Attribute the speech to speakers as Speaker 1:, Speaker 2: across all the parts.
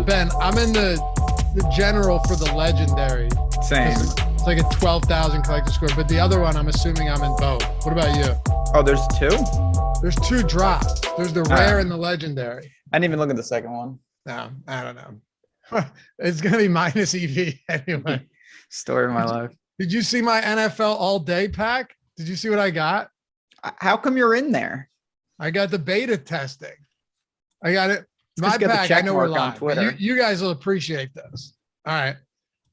Speaker 1: Ben, I'm in the general for the legendary.
Speaker 2: Same.
Speaker 1: It's like a 12,000 collector score, but the other one, I'm assuming I'm in both. What about you?
Speaker 2: Oh, there's two?
Speaker 1: There's two drops. There's the rare and the legendary.
Speaker 2: I didn't even look at the second one.
Speaker 1: No, I don't know. It's going to be minus EV anyway.
Speaker 2: Story of my life.
Speaker 1: Did you see my NFL all day pack? Did you see what I got?
Speaker 2: How come you're in there?
Speaker 1: I got the beta testing. I got it. My
Speaker 2: Just get the
Speaker 1: pack,
Speaker 2: check
Speaker 1: I know we're
Speaker 2: mark on
Speaker 1: live.
Speaker 2: Twitter.
Speaker 1: You guys will appreciate this. All right.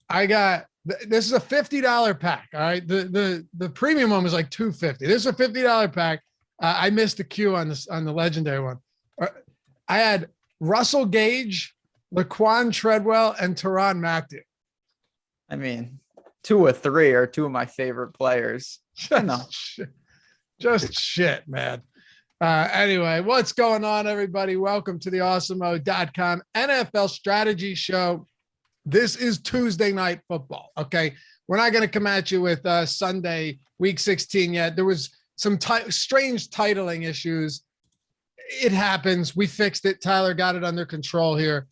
Speaker 1: I got, this is a $50 pack. All right. The premium one was like $250. This is a $50 pack. I missed the queue on this, on the legendary one. I had Russell Gage, Laquan Treadwell, and Tyrann Mathieu.
Speaker 2: I mean, 2 or 3 are 2 of my favorite players.
Speaker 1: Just shit, man. Anyway, what's going on, everybody? Welcome to the Awesemo.com NFL strategy show. This is Tuesday night football. Okay. We're not going to come at you with Sunday week 16 yet. There was some strange titling issues. It happens. We fixed it. Tyler got it under control here.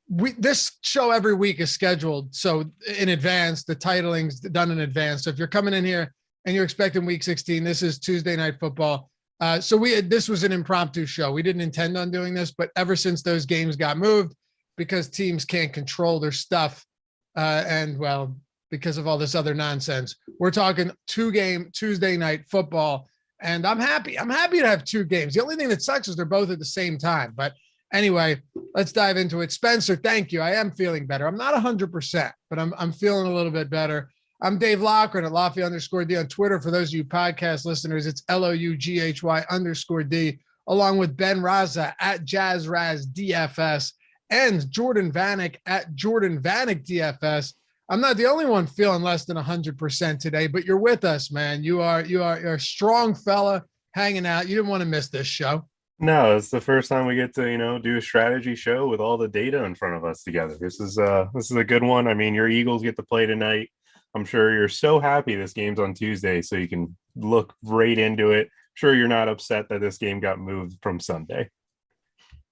Speaker 1: This show every week is scheduled. So in advance, the titling's done in advance. So if you're coming in here and you're expecting week 16, this is Tuesday night football. This was an impromptu show. We didn't intend on doing this, but ever since those games got moved, because teams can't control their stuff, because of all this other nonsense, we're talking 2-game Tuesday night football. And I'm happy. I'm happy to have 2 games. The only thing that sucks is they're both at the same time. But anyway, let's dive into it. Spencer, thank you. I am feeling better. I'm not 100%, but I'm feeling a little bit better. I'm Dave Loughran at Loughy_D on Twitter. For those of you podcast listeners, it's LOUGHY_D, along with Ben Rasa at JazzRaz DFS and Jordan Vanek at Jordan Vanek DFS. I'm not the only one feeling less than 100% today, but you're with us, man. You're a strong fella hanging out. You didn't want to miss this show.
Speaker 3: No, it's the first time we get to, do a strategy show with all the data in front of us together. This is a good one. I mean, your Eagles get to play tonight. I'm sure you're so happy this game's on Tuesday, so you can look right into it. Sure, you're not upset that this game got moved from Sunday.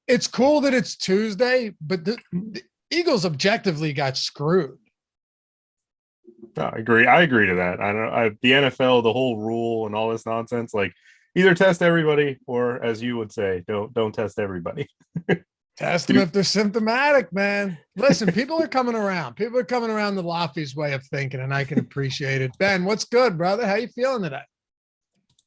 Speaker 1: It's cool that it's Tuesday, but the Eagles objectively got screwed.
Speaker 3: I agree to that. The NFL, the whole rule and all this nonsense, like either test everybody or, as you would say, don't test everybody.
Speaker 1: Test them if they're symptomatic, man. Listen, people are coming around. People are coming around the Loughy's way of thinking, and I can appreciate it. Ben, what's good, brother? How you feeling today?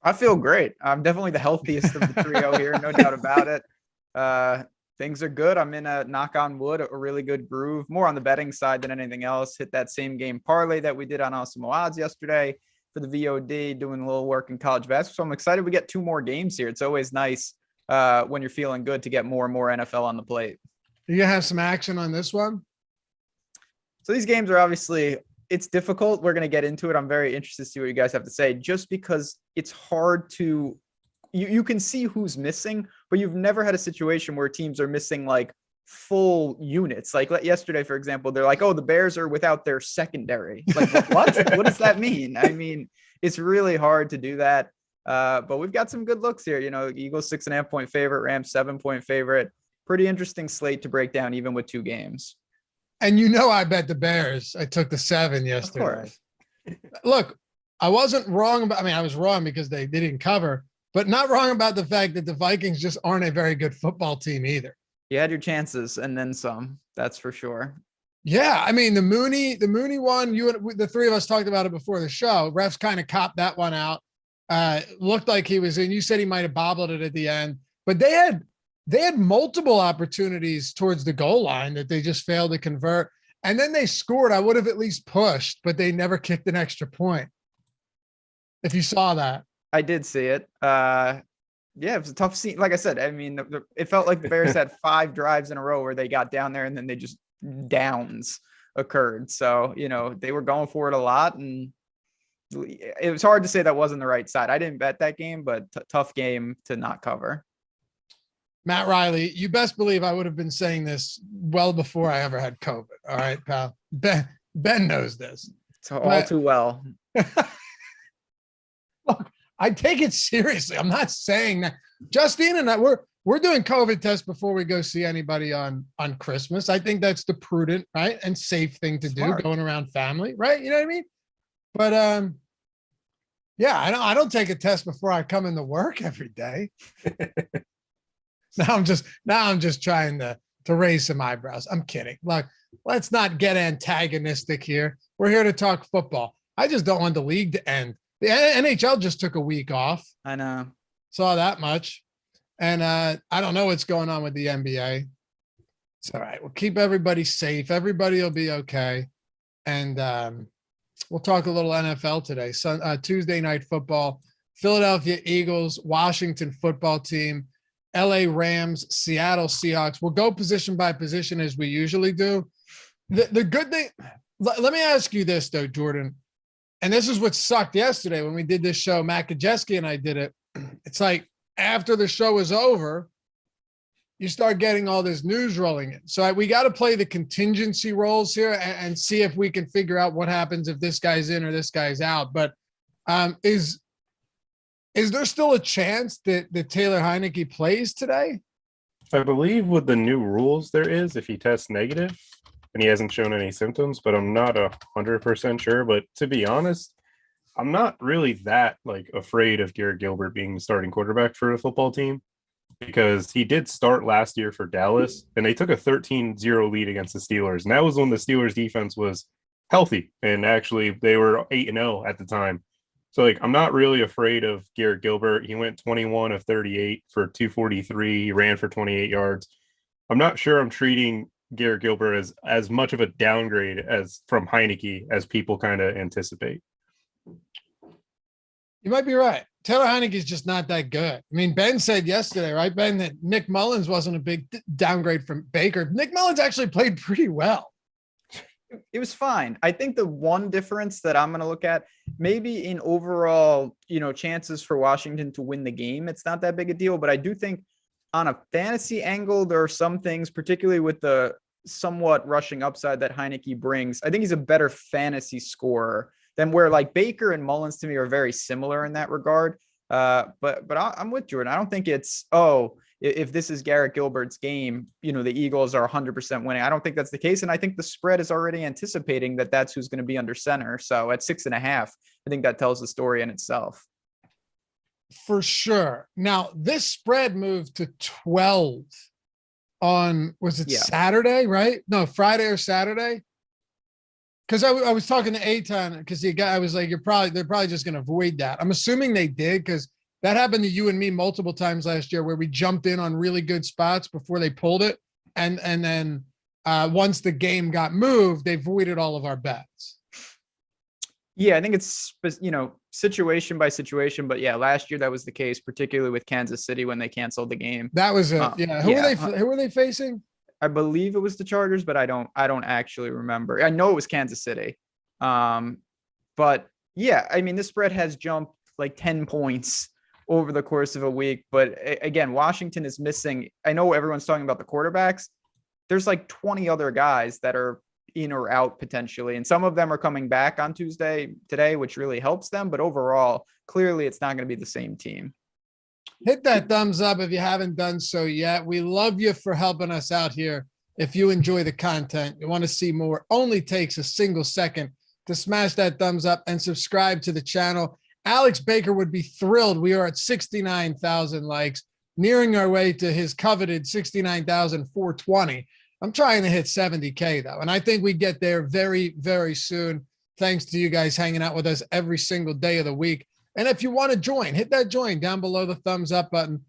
Speaker 2: I feel great. I'm definitely the healthiest of the trio here, no doubt about it. Things are good. I'm in a, knock on wood, a really good groove, more on the betting side than anything else. Hit that same game parlay that we did on Awesemo odds yesterday for the VOD, doing a little work in college basketball. So I'm excited we get 2 more games here. It's always nice when you're feeling good to get more and more NFL on the plate.
Speaker 1: You gonna have some action on this one?
Speaker 2: So these games are obviously, it's difficult. We're going to get into it. I'm very interested to see what you guys have to say, just because it's hard to, you can see who's missing, but you've never had a situation where teams are missing like full units. Like yesterday, for example, they're like, oh, the Bears are without their secondary. Like, what? What does that mean? I mean, it's really hard to do that. But we've got some good looks here. Eagles 6.5-point favorite, Rams 7-point favorite. Pretty interesting slate to break down, even with 2 games.
Speaker 1: And I bet the Bears. I took the 7 yesterday. Look, I wasn't wrong about, I was wrong because they didn't cover, but not wrong about the fact that the Vikings just aren't a very good football team either.
Speaker 2: You had your chances and then some, that's for sure.
Speaker 1: Yeah. The Mooney one, the 3 of us talked about it before the show. Refs kind of copped that one out. Looked like he was in. You said he might have bobbled it at the end, but they had multiple opportunities towards the goal line that they just failed to convert. And then they scored. I would have at least pushed, but they never kicked an extra point. If you saw that.
Speaker 2: I did see it. Yeah, it was a tough scene. Like I said, it felt like the Bears had 5 drives in a row where they got down there and then they just downs occurred. So, they were going for it a lot, and it was hard to say that wasn't the right side. I didn't bet that game, but tough game to not cover.
Speaker 1: Matt Riley, you best believe I would have been saying this well before I ever had COVID. All right, pal. Ben knows this.
Speaker 2: So all too well.
Speaker 1: Look, I take it seriously. I'm not saying that. Justine and I, we're doing COVID tests before we go see anybody on Christmas. I think that's the prudent, right, and safe thing to do, going around family, right? You know what I mean? But yeah, I don't take a test before I come into work every day. Now I'm just trying to raise some eyebrows. I'm kidding. Look, let's not get antagonistic here. We're here to talk football. I just don't want the league to end. The NHL just took a week off.
Speaker 2: I know.
Speaker 1: Saw that much. And I don't know what's going on with the NBA. It's all right. We'll keep everybody safe. Everybody will be okay. And we'll talk a little NFL today. Tuesday night football, Philadelphia Eagles, Washington football team, LA Rams, Seattle Seahawks. We'll go position by position as we usually do. The good thing, let me ask you this though, Jordan. And this is what sucked yesterday when we did this show. Matt Kajeski and I did it. It's like after the show is over, you start getting all this news rolling in. So we got to play the contingency roles here and see if we can figure out what happens if this guy's in or this guy's out. But is there still a chance that Taylor Heineke plays today?
Speaker 3: I believe with the new rules there is, if he tests negative and he hasn't shown any symptoms, but I'm not 100% sure. But to be honest, I'm not really that afraid of Garrett Gilbert being the starting quarterback for a football team, because he did start last year for Dallas and they took a 13-0 lead against the Steelers. And that was when the Steelers defense was healthy. And actually they were 8-0 at the time. So I'm not really afraid of Garrett Gilbert. He went 21 of 38 for 243. He ran for 28 yards. I'm not sure I'm treating Garrett Gilbert as much of a downgrade as from Heineke as people kind of anticipate.
Speaker 1: You might be right. Taylor Heineke is just not that good. Ben said yesterday, right, Ben, that Nick Mullins wasn't a big downgrade from Baker. Nick Mullins actually played pretty well.
Speaker 2: It was fine. I think the one difference that I'm going to look at, maybe in overall, chances for Washington to win the game, it's not that big a deal. But I do think on a fantasy angle, there are some things, particularly with the somewhat rushing upside that Heineke brings. I think he's a better fantasy scorer than where like Baker and Mullins to me are very similar in that regard. But I'm with Jordan. I don't think it's, if this is Garrett Gilbert's game, the Eagles are 100% winning. I don't think that's the case. And I think the spread is already anticipating that that's who's going to be under center. So at 6.5, I think that tells the story in itself.
Speaker 1: For sure. Now, this spread moved to 12 on, was it Saturday, right? No, Friday or Saturday. Because I was talking to Eitan because the guy, I was like, they're probably just going to avoid that. I'm assuming they did because that happened to you and me multiple times last year where we jumped in on really good spots before they pulled it. And then once the game got moved, they voided all of our bets.
Speaker 2: Yeah, I think it's, situation by situation. But yeah, last year that was the case, particularly with Kansas City when they canceled the game.
Speaker 1: That was it. Who were they facing?
Speaker 2: I believe it was the Chargers, but I don't actually remember. I know it was Kansas City. But yeah, I mean, this spread has jumped like 10 points over the course of a week. But again, Washington is missing. I know everyone's talking about the quarterbacks. There's like 20 other guys that are in or out potentially. And some of them are coming back on today, which really helps them. But overall, clearly it's not going to be the same team.
Speaker 1: Hit that thumbs up if you haven't done so yet. We love you for helping us out here. If you enjoy the content, you want to see more, only takes a single second to smash that thumbs up and subscribe to the channel. Alex Baker would be thrilled. We are at 69,000 likes, nearing our way to his coveted 69,420. I'm trying to hit 70K though. And I think we get there very, very soon. Thanks to you guys hanging out with us every single day of the week. And if you want to join, hit that join down below the thumbs up button.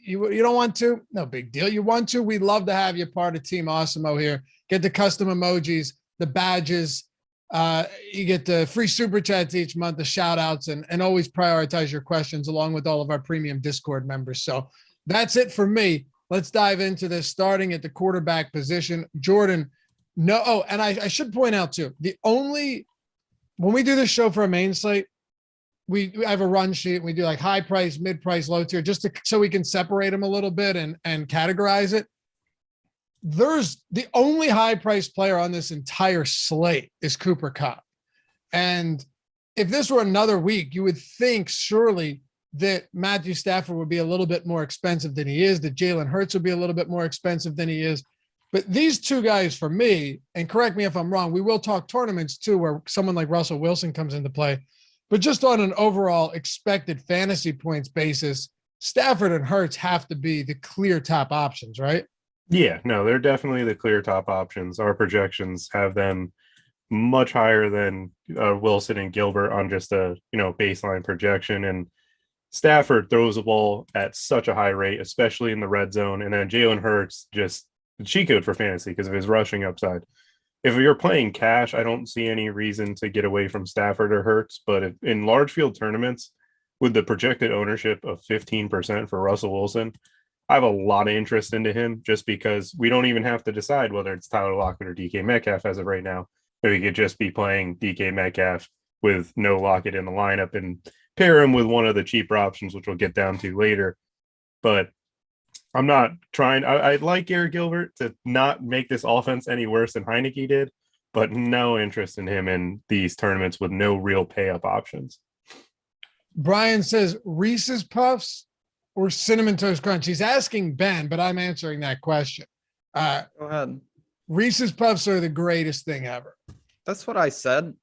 Speaker 1: You don't want to? No big deal. You want to? We'd love to have you part of Team Awesemo here. Get the custom emojis, the badges. You get the free super chats each month, the shout outs, and always prioritize your questions along with all of our premium Discord members. So that's it for me. Let's dive into this, starting at the quarterback position. Jordan, and I should point out too, when we do this show for a main slate, we have a run sheet and we do like high price, mid price, low tier, so we can separate them a little bit and categorize it. There's the only high price player on this entire slate is Cooper Kupp. And if this were another week, you would think surely that Matthew Stafford would be a little bit more expensive than he is, that Jalen Hurts would be a little bit more expensive than he is. But these two guys for me, and correct me if I'm wrong, we will talk tournaments too, where someone like Russell Wilson comes into play. But just on an overall expected fantasy points basis, Stafford and Hurts have to be the clear top options, right?
Speaker 3: Yeah, no, they're definitely the clear top options. Our projections have them much higher than Wilson and Gilbert on just a baseline projection. And Stafford throws the ball at such a high rate, especially in the red zone. And then Jalen Hurts, just the cheat code for fantasy because of his rushing upside. If you're playing cash, I don't see any reason to get away from Stafford or Hurts. But in large field tournaments, with the projected ownership of 15% for Russell Wilson, I have a lot of interest into him just because we don't even have to decide whether it's Tyler Lockett or DK Metcalf as of right now. We could just be playing DK Metcalf with no Lockett in the lineup and pair him with one of the cheaper options, which we'll get down to later. But I'm not trying. I'd like Garrett Gilbert to not make this offense any worse than Heineke did, but no interest in him in these tournaments with no real pay-up options.
Speaker 1: Brian says Reese's Puffs or Cinnamon Toast Crunch. He's asking Ben, but I'm answering that question.
Speaker 2: Go ahead.
Speaker 1: Reese's Puffs are the greatest thing ever.
Speaker 2: That's what I said.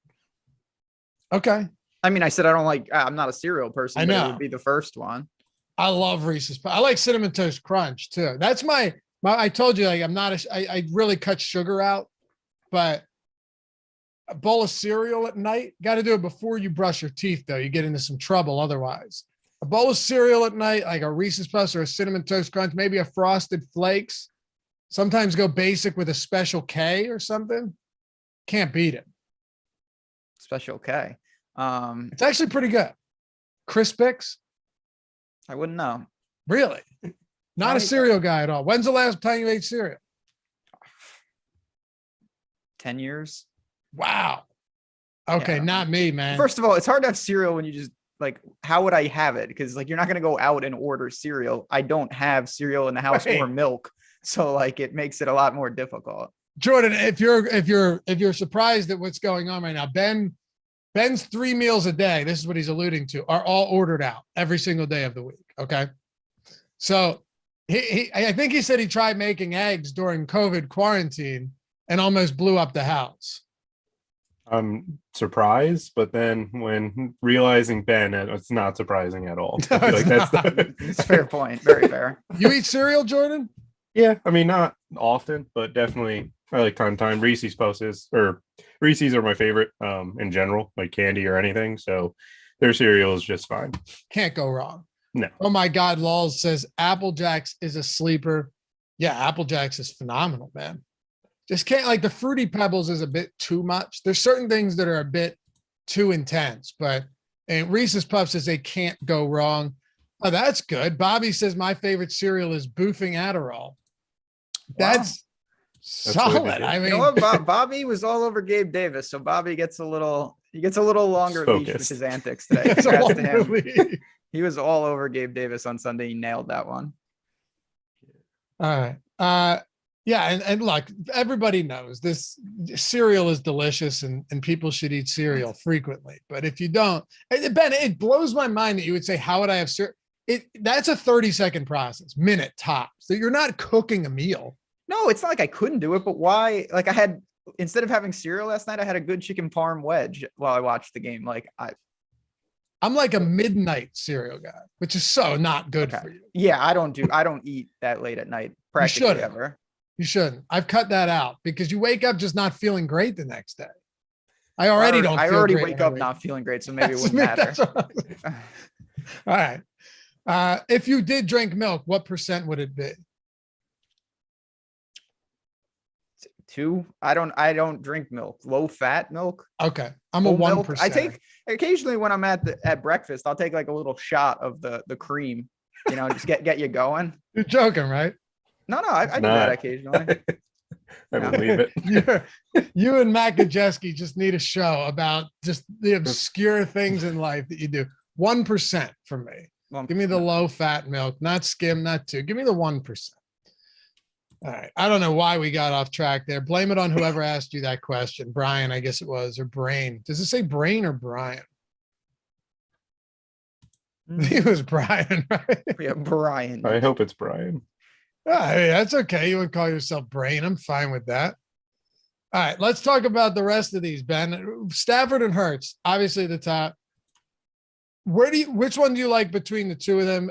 Speaker 1: Okay.
Speaker 2: I mean, I said I'm not a cereal person.
Speaker 1: I know.
Speaker 2: But it would be the first one.
Speaker 1: I love Reese's Puffs. I like Cinnamon Toast Crunch too. That's my I told you, like, I really cut sugar out, but a bowl of cereal at night, got to do it before you brush your teeth though. You get into some trouble otherwise. A bowl of cereal at night, like a Reese's Puffs or a Cinnamon Toast Crunch, maybe a Frosted Flakes. Sometimes go basic with a Special K or something. Can't beat it.
Speaker 2: Special K.
Speaker 1: It's actually pretty good. Crispix.
Speaker 2: I wouldn't know.
Speaker 1: Really? Not a cereal guy at all. When's the last time you ate cereal?
Speaker 2: 10 years.
Speaker 1: Wow. Okay,
Speaker 2: Yeah.
Speaker 1: not me, man.
Speaker 2: First of all, it's hard to have cereal when you just like, how would I have it? Because like, you're not going to go out and order cereal. I don't have cereal in the house or milk. So like, it makes it a lot more difficult.
Speaker 1: Jordan, if you're surprised at what's going on right now, Ben's 3 meals a day, this is what he's alluding to, are all ordered out every single day of the week. Okay. So I think he said he tried making eggs during COVID quarantine and almost blew up the house.
Speaker 3: I'm surprised, but then when realizing Ben, it's not surprising at all. I feel like
Speaker 2: It's a fair point. Very fair.
Speaker 1: You eat cereal, Jordan?
Speaker 3: Yeah, I mean, not often, but definitely I like time to time. Reese's Pieces or Reese's are my favorite in general, like candy or anything. So their cereal is just fine.
Speaker 1: Can't go wrong.
Speaker 3: No.
Speaker 1: Oh my God, Laws says Apple Jacks is a sleeper. Yeah, Apple Jacks is phenomenal, man. Just can't, like, the Fruity Pebbles is a bit too much. There's certain things that are a bit too intense, but and Reese's Puffs says they can't go wrong. Oh, that's good. Bobby says my favorite cereal is Boofing Adderall. That's solid. I mean,
Speaker 2: you know what? Bobby was all over Gabe Davis, so Bobby gets a little longer leash with his antics today. Congrats to him. He was all over Gabe Davis on Sunday. He nailed that one.
Speaker 1: All right. Yeah, and look, everybody knows this cereal is delicious and people should eat cereal frequently. But if you don't, Ben, it blows my mind that you would say, how would I have cereal? That's a 30-second process, minute tops. So you're not cooking a meal.
Speaker 2: No, it's not like I couldn't do it, but why? Like instead of having cereal last night, I had a good chicken parm wedge while I watched the game. Like
Speaker 1: I'm like a midnight cereal guy, which is so not good for you.
Speaker 2: Yeah, I don't eat that late at night practically ever.
Speaker 1: You shouldn't. I've cut that out because you wake up just not feeling great the next day. I already
Speaker 2: wake up not feeling great, so maybe it wouldn't matter.
Speaker 1: All right. If you did drink milk, what % would it be?
Speaker 2: 2. I don't drink milk. Low fat milk.
Speaker 1: Okay. I'm a 1%.
Speaker 2: I take occasionally when I'm at breakfast, I'll take like a little shot of the cream, just get you going.
Speaker 1: You're joking, right?
Speaker 2: No, I do that occasionally.
Speaker 3: I believe it.
Speaker 1: You and Matt Gajeski just need a show about just the obscure things in life that you do. 1% for me. Give me the low fat milk, not skim, not 2. Give me the 1%. All right. I don't know why we got off track there. Blame it on whoever asked you that question. Brian, I guess it was, or Brain. Does it say Brain or Brian? It was Brian, right?
Speaker 2: Yeah, Brian.
Speaker 3: I hope it's Brian.
Speaker 1: Hey, that's okay. You would call yourself Brain. I'm fine with that. All right, let's talk about the rest of these, Ben. Stafford and Hurts, obviously the top. Which one do you like between the two of them?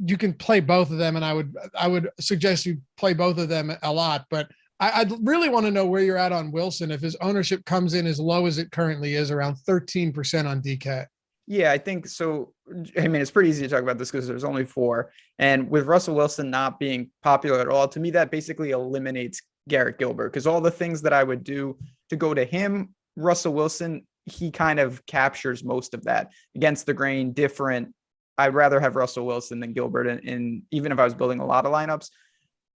Speaker 1: You can play both of them, and I would suggest you play both of them a lot. But I'd really want to know where you're at on Wilson if his ownership comes in as low as it currently is, around 13% on DK.
Speaker 2: Yeah, I think so. I mean, it's pretty easy to talk about this because there's only 4. And with Russell Wilson not being popular at all, to me, that basically eliminates Garrett Gilbert because all the things that I would do to go to him, Russell Wilson, he kind of captures most of that. Against the grain, different. I'd rather have Russell Wilson than Gilbert. And even if I was building a lot of lineups,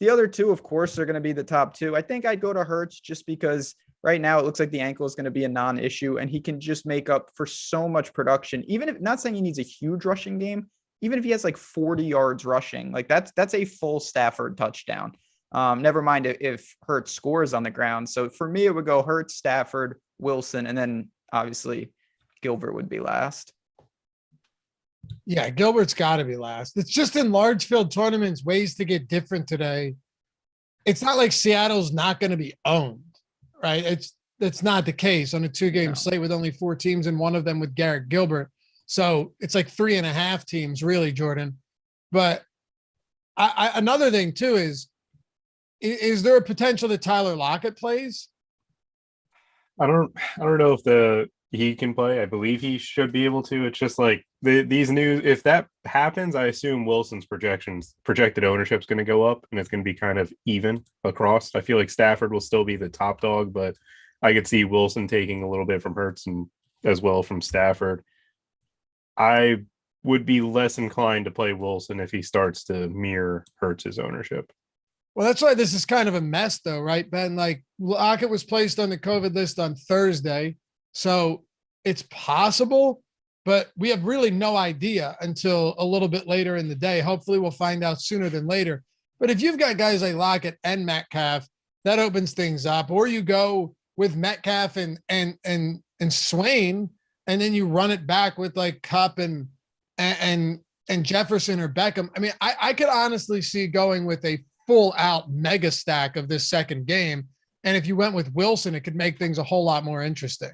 Speaker 2: the other 2, of course, are going to be the top 2. I think I'd go to Hurts just because right now it looks like the ankle is going to be a non-issue and he can just make up for so much production. Even if, not saying he needs a huge rushing game, even if he has like 40 yards rushing, like that's a full Stafford touchdown. Never mind if Hurts scores on the ground. So for me, it would go Hurts, Stafford, Wilson, and then obviously Gilbert would be last.
Speaker 1: Yeah, Gilbert's got to be last. It's just in large field tournaments, ways to get different today. It's not like Seattle's not going to be owned, right? That's not the case on a 2-game slate with only 4 teams and one of them with Garrett Gilbert. So it's like 3.5 teams really, Jordan. But another thing too is there a potential that Tyler Lockett plays?
Speaker 3: I don't know if he can play. I believe he should be able to. It's just like these news. If that happens, I assume Wilson's projected ownership is going to go up and it's going to be kind of even across. I feel like Stafford will still be the top dog, but I could see Wilson taking a little bit from Hurts and as well from Stafford. I would be less inclined to play Wilson if he starts to mirror Hurts' ownership.
Speaker 1: Well, that's why this is kind of a mess, though, right, Ben? Like Lockett was placed on the COVID list on Thursday, so it's possible, but we have really no idea until a little bit later in the day. Hopefully, we'll find out sooner than later. But if you've got guys like Lockett and Metcalf, that opens things up. Or you go with Metcalf and Swain, and then you run it back with like Kupp and Jefferson or Beckham. I mean, I could honestly see going with a full out mega stack of this second game. And if you went with Wilson, it could make things a whole lot more interesting.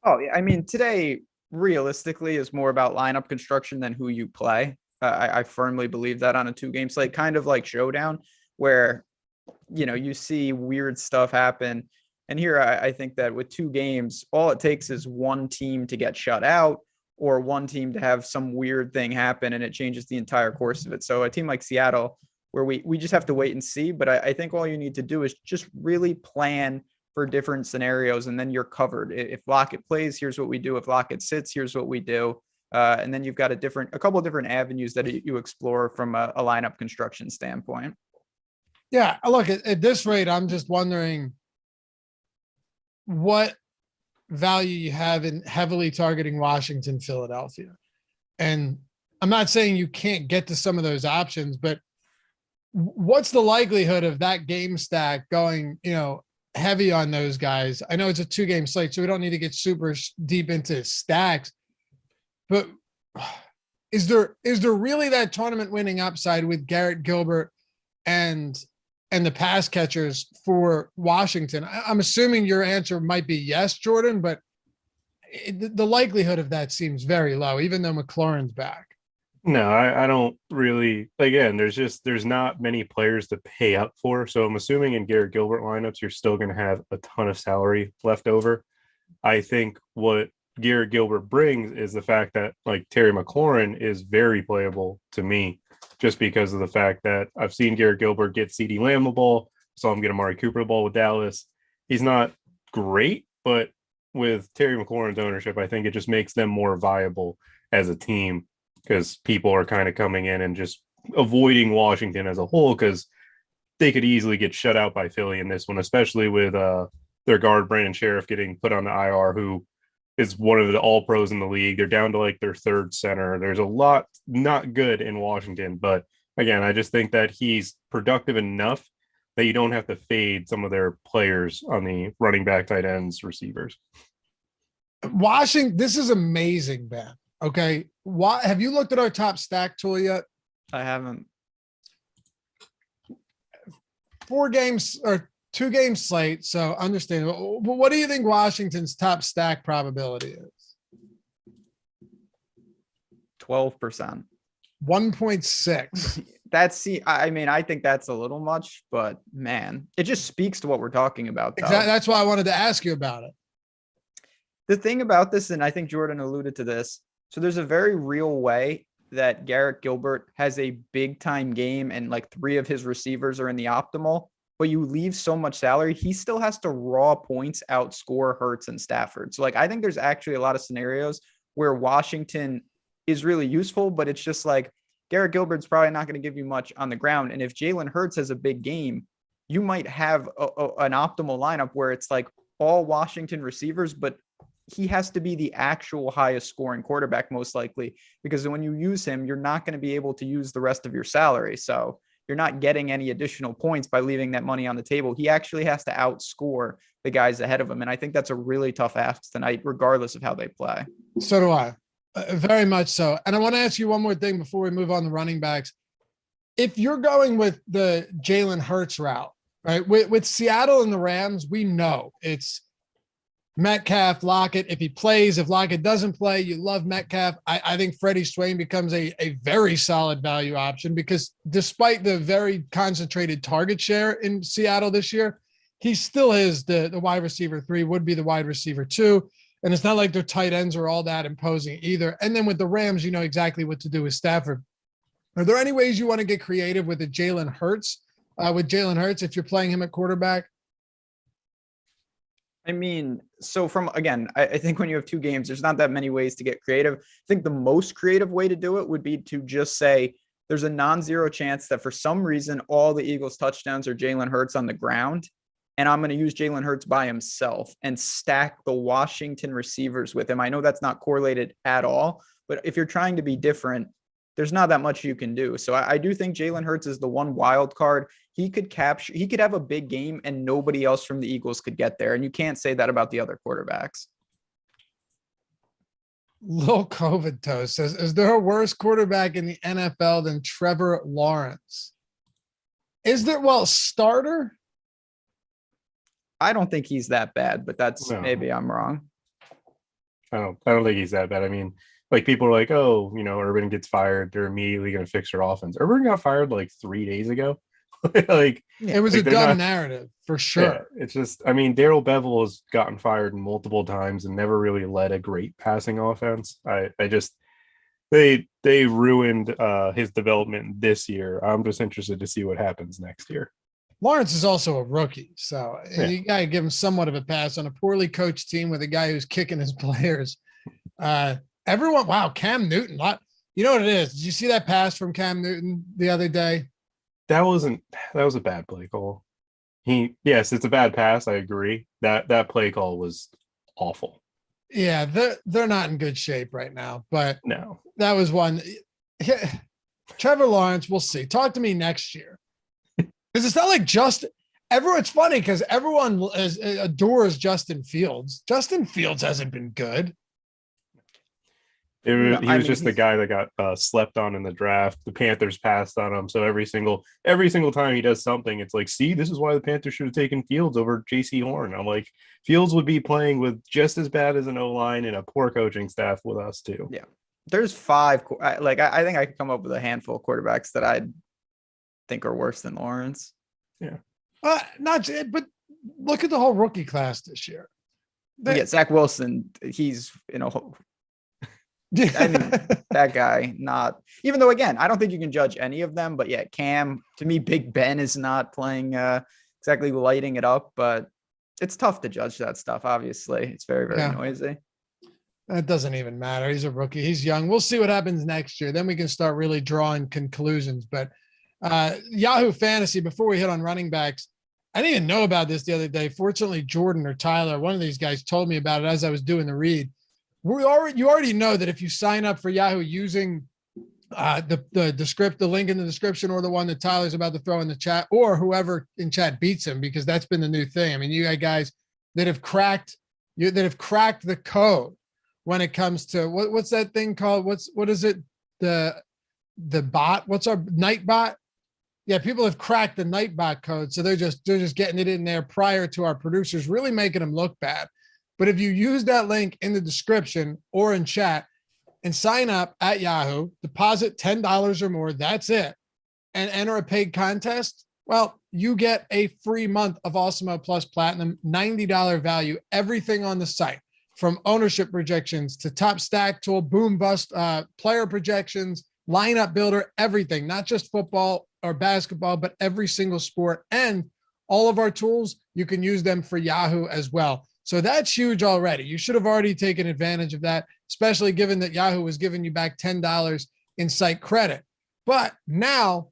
Speaker 2: Oh, yeah. I mean, today realistically is more about lineup construction than who you play. I firmly believe that on a 2-game slate, kind of like Showdown, where, you see weird stuff happen. And here I think that with 2 games, all it takes is one team to get shut out or one team to have some weird thing happen, and it changes the entire course of it. So a team like Seattle, where we just have to wait and see. But I think all you need to do is just really plan for different scenarios, and then you're covered. If Lockett plays, here's what we do. If Lockett sits, here's what we do. And then you've got a couple of different avenues that you explore from a lineup construction standpoint.
Speaker 1: Yeah, look, at this rate, I'm just wondering what value you have in heavily targeting Washington, Philadelphia. And I'm not saying you can't get to some of those options, but what's the likelihood of that game stack going, heavy on those guys? I know it's a 2-game slate, so we don't need to get super deep into stacks, but is there really that tournament winning upside with Garrett Gilbert and the pass catchers for Washington? I'm assuming your answer might be yes, Jordan, but the likelihood of that seems very low, even though McLaurin's back.
Speaker 3: No, I don't really. Again, there's not many players to pay up for. So I'm assuming in Garrett Gilbert lineups, you're still going to have a ton of salary left over. I think what Garrett Gilbert brings is the fact that like Terry McLaurin is very playable to me, just because of the fact that I've seen Garrett Gilbert get CeeDee Lamb the ball, saw him get Amari Cooper the ball with Dallas. He's not great, but with Terry McLaurin's ownership, I think it just makes them more viable as a team, because people are kind of coming in and just avoiding Washington as a whole, because they could easily get shut out by Philly in this one, especially with their guard Brandon Sheriff getting put on the IR, who is one of the all pros in the league. They're down to like their third center. There's a lot not good in Washington, but again, I just think that he's productive enough that you don't have to fade some of their players on the running back, tight ends, receivers.
Speaker 1: Washington, this is amazing, Ben. Okay. Why have you looked at our top stack tool yet?
Speaker 2: I haven't.
Speaker 1: 4 games or 2-game slate. So understand. What do you think Washington's top stack probability is?
Speaker 2: 12%.
Speaker 1: 1.6.
Speaker 2: I think that's a little much, but man, it just speaks to what we're talking about.
Speaker 1: Exactly. That's why I wanted to ask you about it.
Speaker 2: The thing about this, and I think Jordan alluded to this, so there's a very real way that Garrett Gilbert has a big time game and like 3 of his receivers are in the optimal, but you leave so much salary, he still has to raw points outscore Hurts and Stafford. So like, I think there's actually a lot of scenarios where Washington is really useful, but it's just like Garrett Gilbert's probably not going to give you much on the ground. And if Jalen Hurts has a big game, you might have an optimal lineup where it's like all Washington receivers, but he has to be the actual highest scoring quarterback, most likely, because when you use him, you're not going to be able to use the rest of your salary. So you're not getting any additional points by leaving that money on the table. He actually has to outscore the guys ahead of him. And I think that's a really tough ask tonight, regardless of how they play.
Speaker 1: So do I. Very much so. And I want to ask you one more thing before we move on to running backs. If you're going with the Jalen Hurts route, right, with Seattle and the Rams, we know it's Metcalf, Lockett. If he plays, if Lockett doesn't play, you love Metcalf. I think Freddie Swain becomes a very solid value option, because despite the very concentrated target share in Seattle this year, he still is the wide receiver 3, would be the wide receiver 2. And it's not like their tight ends are all that imposing either. And then with the Rams, you know exactly what to do with Stafford. Are there any ways you want to get creative with the Jalen Hurts, if you're playing him at quarterback?
Speaker 2: I mean, so I think when you have 2 games, there's not that many ways to get creative. I think the most creative way to do it would be to just say, there's a non-zero chance that for some reason, all the Eagles touchdowns are Jalen Hurts on the ground. And I'm going to use Jalen Hurts by himself and stack the Washington receivers with him. I know that's not correlated at all, but if you're trying to be different, there's not that much you can do. So I do think Jalen Hurts is the one wild card. He could have a big game and nobody else from the Eagles could get there. And you can't say that about the other quarterbacks.
Speaker 1: Lil COVID Toast says, is there a worse quarterback in the NFL than Trevor Lawrence? Is there, starter?
Speaker 2: I don't think he's that bad, but maybe I'm wrong.
Speaker 3: I don't think he's that bad. I mean, like people are like, oh, Urban gets fired, they're immediately going to fix their offense. Urban got fired like 3 days ago.
Speaker 1: It was a dumb narrative for sure.
Speaker 3: Yeah, it's just, I mean, Darrell Bevell has gotten fired multiple times and never really led a great passing offense. They ruined his development this year. I'm just interested to see what happens next year.
Speaker 1: Lawrence is also a rookie, so you got to give him somewhat of a pass on a poorly coached team with a guy who's kicking his players. Cam Newton. You know what it is? Did you see that pass from Cam Newton the other day?
Speaker 3: That was a bad play call. Yes, it's a bad pass. I agree. That play call was awful.
Speaker 1: Yeah, they're not in good shape right now, but
Speaker 3: no,
Speaker 1: that was one. Trevor Lawrence, we'll see. Talk to me next year. Because it's not like it's funny because everyone adores Justin Fields. Justin Fields hasn't been good.
Speaker 3: He was just the guy that got slept on in the draft. The Panthers passed on him. So every single time he does something, it's like, see, this is why the Panthers should have taken Fields over JC Horn. I'm like, Fields would be playing with just as bad as an O-line and a poor coaching staff with us too.
Speaker 2: Yeah. There's 5. I think I could come up with a handful of quarterbacks that I think are worse than Lawrence.
Speaker 1: Yeah. But look at the whole rookie class this year.
Speaker 2: Zach Wilson, he's, I mean, that guy, not even though, again, I don't think you can judge any of them, but yeah, Cam, to me, Big Ben is not playing exactly lighting it up, but it's tough to judge that stuff. Obviously, it's very, very noisy.
Speaker 1: That doesn't even matter. He's a rookie. He's young. We'll see what happens next year. Then we can start really drawing conclusions. But Yahoo Fantasy, before we hit on running backs, I didn't even know about this the other day. Fortunately, Jordan or Tyler, one of these guys, told me about it as I was doing the read. You already know that if you sign up for Yahoo using the link in the description, or the one that Tyler's about to throw in the chat, or whoever in chat beats him, because that's been the new thing. I mean, you got guys that have cracked the code when it comes to what's that thing called? What is it? The bot? What's our night bot? Yeah, people have cracked the night bot code, so they're just getting it in there prior to our producers, really making them look bad. But if you use that link in the description or in chat and sign up at Yahoo, deposit $10 or more, that's it, and enter a paid contest, well, you get a free month of Awesemo Plus Platinum, $90 value, everything on the site, from ownership projections to top stack tool, boom bust, player projections, lineup builder, everything, not just football or basketball, but every single sport. And all of our tools, you can use them for Yahoo as well. So that's huge already. You should have already taken advantage of that, especially given that Yahoo was giving you back $10 in site credit. But now,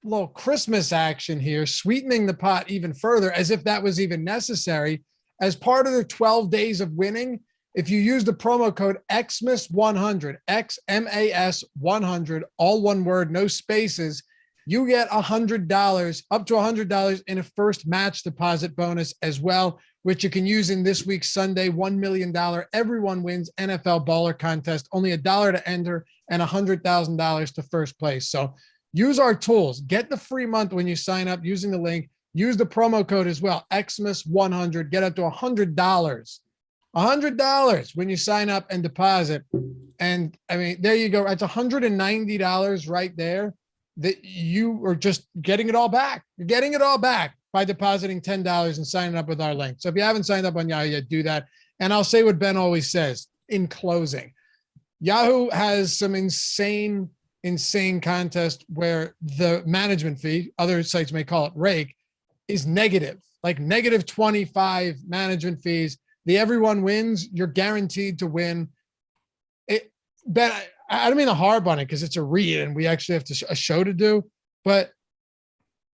Speaker 1: a little Christmas action here, sweetening the pot even further, as if that was even necessary. As part of their 12 days of winning, if you use the promo code XMAS100, XMAS 100, all one word, no spaces, you get $100, up to $100 in a first match deposit bonus as well, which you can use in this week's Sunday $1 million everyone wins NFL baller contest. Only $1 to enter and $100,000 to first place. So use our tools. Get the free month when you sign up using the link. Use the promo code as well, XMAS100. Get up to $100. $100 when you sign up and deposit. And I mean, there you go. It's $190 right there that you are just getting it all back. You're getting it all back by depositing $10 and signing up with our link. So if you haven't signed up on Yahoo yet, do that. And I'll say what Ben always says in closing. Yahoo has some insane contest where the management fee, other sites may call it rake, is negative, like negative 25 management fees. The everyone wins, you're guaranteed to win. Ben, I don't mean to harp on it because it's a read and we actually have a show to do, but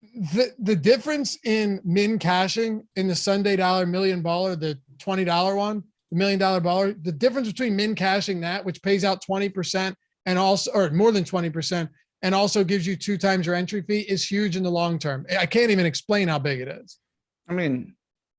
Speaker 1: the difference in min cashing in the Sunday dollar million baller, the $20 one, the $1 million baller, the difference between min cashing that, which pays out 20% and also, or more than 20%, and also gives you 2 times your entry fee is huge in the long term. I can't even explain how big it is.
Speaker 2: I mean,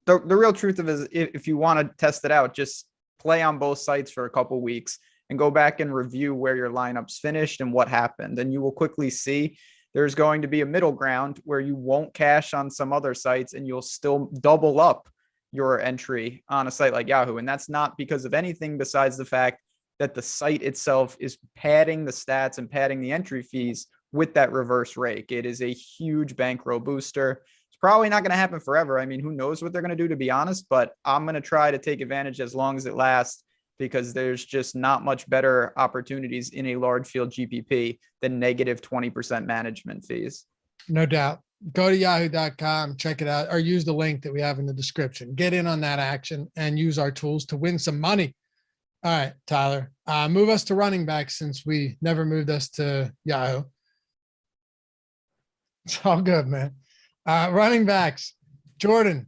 Speaker 2: the real truth of it is if you want to test it out, just play on both sites for a couple weeks and go back and review where your lineups finished and what happened. And you will quickly see there's going to be a middle ground where you won't cash on some other sites and you'll still double up your entry on a site like Yahoo. And that's not because of anything besides the fact that the site itself is padding the stats and padding the entry fees with that reverse rake. It is a huge bankroll booster. It's probably not going to happen forever. I mean, who knows what they're going to do, to be honest, but I'm going to try to take advantage as long as it lasts, because there's just not much better opportunities in a large field GPP than negative 20% management fees.
Speaker 1: No doubt. Go to yahoo.com, check it out, or use the link that we have in the description. Get in on that action and use our tools to win some money. All right, Tyler, move us to running back since we never moved us to Yahoo. It's all good, man. Running backs, Jordan.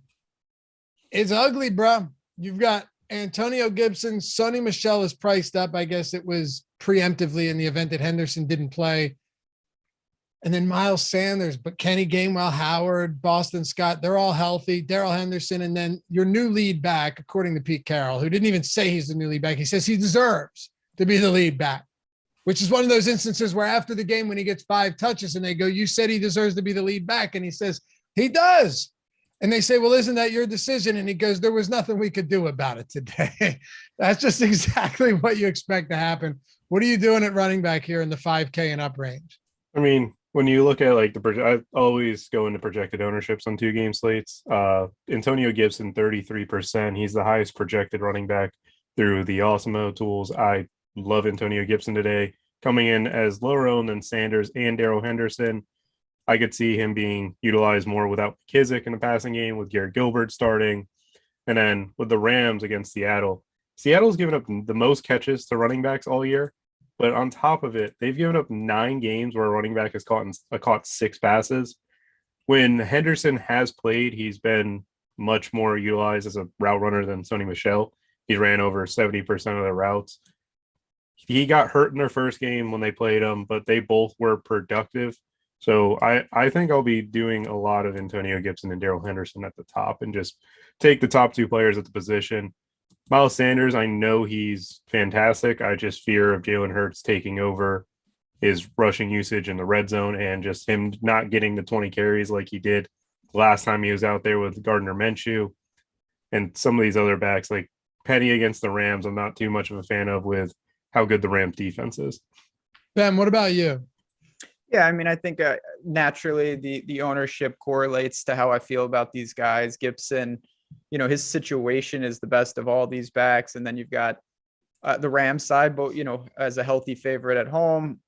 Speaker 1: It's ugly, bro. You've got Antonio Gibson. Sonny Michel is priced up. I guess it was preemptively in the event that Henderson didn't play. And then Miles Sanders, but Kenny Gainwell, Howard, Boston Scott, they're all healthy. Darrell Henderson, and then your new lead back, according to Pete Carroll, who didn't even say he's the new lead back. He says he deserves to be the lead back, which is one of those instances where after the game when he gets 5 touches and they go, you said he deserves to be the lead back. And he says, he does. And they say, well, isn't that your decision? And he goes, there was nothing we could do about it today. That's just exactly what you expect to happen. What are you doing at running back here in the 5K and up range?
Speaker 3: I mean, when you look at like I always go into projected ownerships on 2-game slates. Antonio Gibson, 33%. He's the highest projected running back through the Awesemo tools. I love Antonio Gibson today, coming in as lower owned than Sanders and Darrell Henderson. I could see him being utilized more without McKissick in the passing game, with Garrett Gilbert starting. And then with the Rams against Seattle, Seattle's given up the most catches to running backs all year. But on top of it, they've given up 9 games where a running back has caught 6 passes. When Henderson has played, he's been much more utilized as a route runner than Sonny Michel. He ran over 70% of the routes. He got hurt in their first game when they played him, but they both were productive. So I think I'll be doing a lot of Antonio Gibson and Darrell Henderson at the top and just take the top 2 players at the position. Miles Sanders, I know he's fantastic. I just fear of Jalen Hurts taking over his rushing usage in the red zone and just him not getting the 20 carries like he did last time he was out there with Gardner Minshew and some of these other backs like Penny against the Rams. I'm not too much of a fan of with how good the Rams defense is.
Speaker 1: Ben, what about you?
Speaker 2: Yeah, I mean, I think naturally the ownership correlates to how I feel about these guys. Gibson, you know, his situation is the best of all these backs. And then you've got the Rams side, but, you know, as a healthy favorite at home.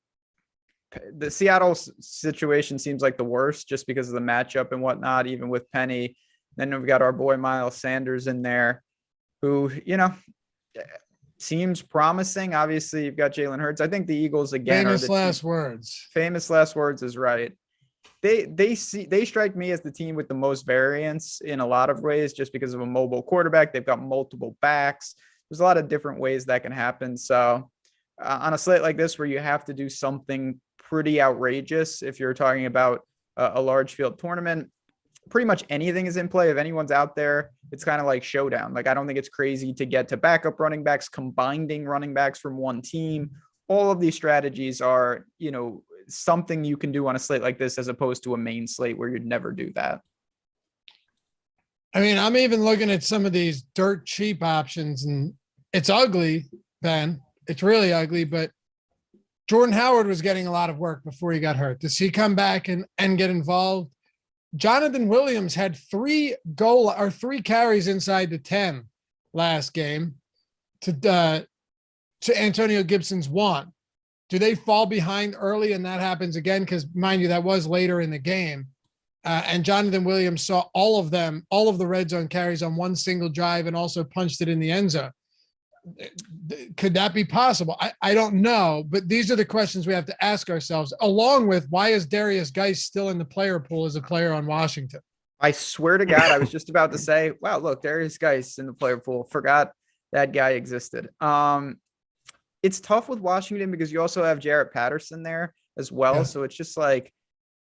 Speaker 2: The Seattle situation seems like the worst just because of the matchup and whatnot, even with Penny. Then we've got our boy Miles Sanders in there who, you know, seems promising. Obviously, you've got Jalen Hurts. I think the Eagles, again,
Speaker 1: famous last words.
Speaker 2: Famous last words is right. They strike me as the team with the most variance in a lot of ways, just because of a mobile quarterback. They've got multiple backs. There's a lot of different ways that can happen. So on a slate like this, where you have to do something pretty outrageous, if you're talking about a large field tournament, pretty much anything is in play. If anyone's out there, it's kind of like showdown. Like, I don't think it's crazy to get to backup running backs, combining running backs from one team. All of these strategies are, you know, something you can do on a slate like this, as opposed to a main slate where you'd never do that.
Speaker 1: I mean, I'm even looking at some of these dirt cheap options, and it's ugly, Ben. It's really ugly, but Jordan Howard was getting a lot of work before he got hurt. Does he come back and get involved? Jonathan Williams had 3 carries inside the 10 last game to Antonio Gibson's 1. Do they fall behind early and that happens again? Because mind you, that was later in the game. And Jonathan Williams saw all of the red zone carries on one single drive and also punched it in the end zone. Could that be possible? I don't know, but these are the questions we have to ask ourselves, along with why is Darius Geis still in the player pool as a player on Washington?
Speaker 2: I swear to God, I was just about to say, wow, look, Darius Geis in the player pool. Forgot that guy existed. It's tough with Washington because you also have Jarrett Patterson there as well.
Speaker 1: Yeah.
Speaker 2: So it's just like,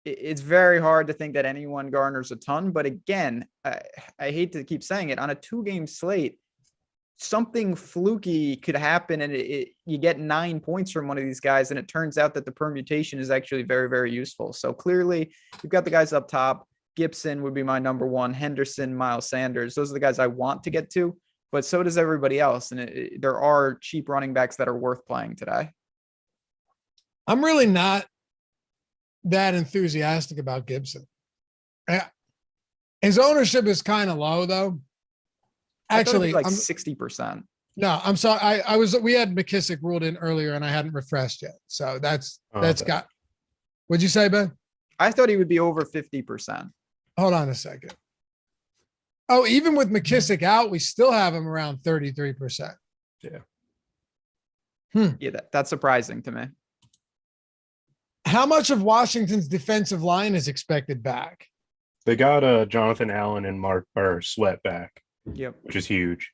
Speaker 2: it's very hard to think that anyone garners a ton. But again, I hate to keep saying it, on a 2-game slate, something fluky could happen and you get 9 points from one of these guys. And it turns out that the permutation is actually very, very useful. So clearly you've got the guys up top. Gibson would be my number one, Henderson, Miles Sanders. Those are the guys I want to get to, but so does everybody else. And there are cheap running backs that are worth playing today.
Speaker 1: I'm really not that enthusiastic about Gibson. His ownership is kind of low though. Actually,
Speaker 2: like 60%.
Speaker 1: No, I'm sorry. We had McKissick ruled in earlier and I hadn't refreshed yet. So that's got, what'd you say, Ben?
Speaker 2: I thought he would be over 50%.
Speaker 1: Hold on a second. Oh, even with McKissick out, we still have him around 33%.
Speaker 3: Yeah.
Speaker 2: Yeah, that's surprising to me.
Speaker 1: How much of Washington's defensive line is expected back?
Speaker 3: They got Jonathan Allen and Sweat back.
Speaker 2: Yep.
Speaker 3: Which is huge.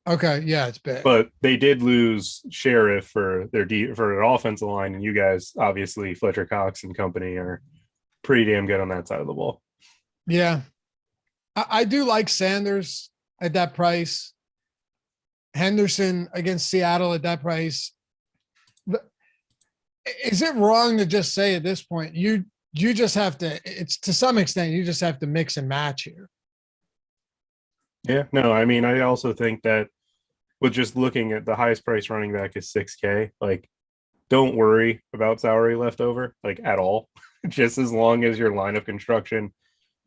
Speaker 1: Okay, yeah, it's big.
Speaker 3: But they did lose Sheriff for their offensive line, and you guys, obviously, Fletcher Cox and company are pretty damn good on that side of the ball.
Speaker 1: Yeah. I do like Sanders at that price. Henderson against Seattle at that price. But is it wrong to just say at this point, you just have to, it's to some extent, you just have to mix and match here?
Speaker 3: Yeah, no, I mean, I also think that with just looking at the highest price running back is $6K, like, don't worry about salary left over, like, at all. Just as long as your lineup construction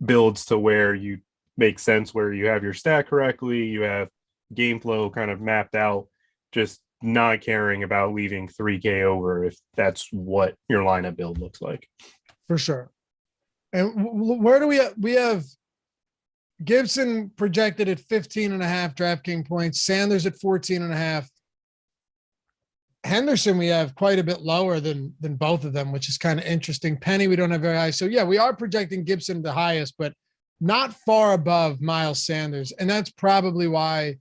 Speaker 3: builds to where you make sense, where you have your stack correctly, you have game flow kind of mapped out, just not caring about leaving 3K over if that's what your lineup build looks like.
Speaker 1: For sure. And where do we have Gibson projected at 15.5 DraftKings points, Sanders at 14.5. Henderson, we have quite a bit lower than both of them, which is kind of interesting. Penny, we don't have very high. So yeah, we are projecting Gibson the highest, but not far above Miles Sanders. And that's probably why,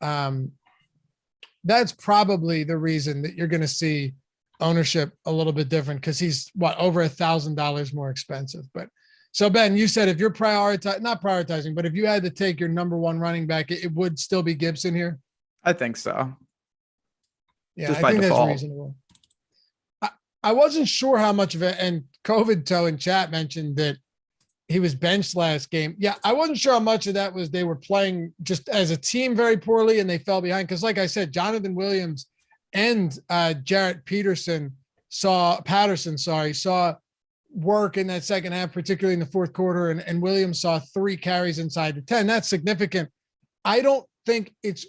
Speaker 1: that's probably the reason that you're going to see ownership a little bit different, because he's over $1,000 more expensive. But so Ben, you said if you're not prioritizing, but if you had to take your number one running back, it would still be Gibson here.
Speaker 2: I think so.
Speaker 1: Yeah, I think that's reasonable. I wasn't sure how much of it, and COVID Toe in chat mentioned that he was benched last game. Yeah, I wasn't sure how much of that was they were playing just as a team very poorly and they fell behind. Because like I said, Jonathan Williams and Jarrett Patterson saw work in that second half, particularly in the fourth quarter, and Williams saw 3 carries inside the 10. That's significant. I don't think it's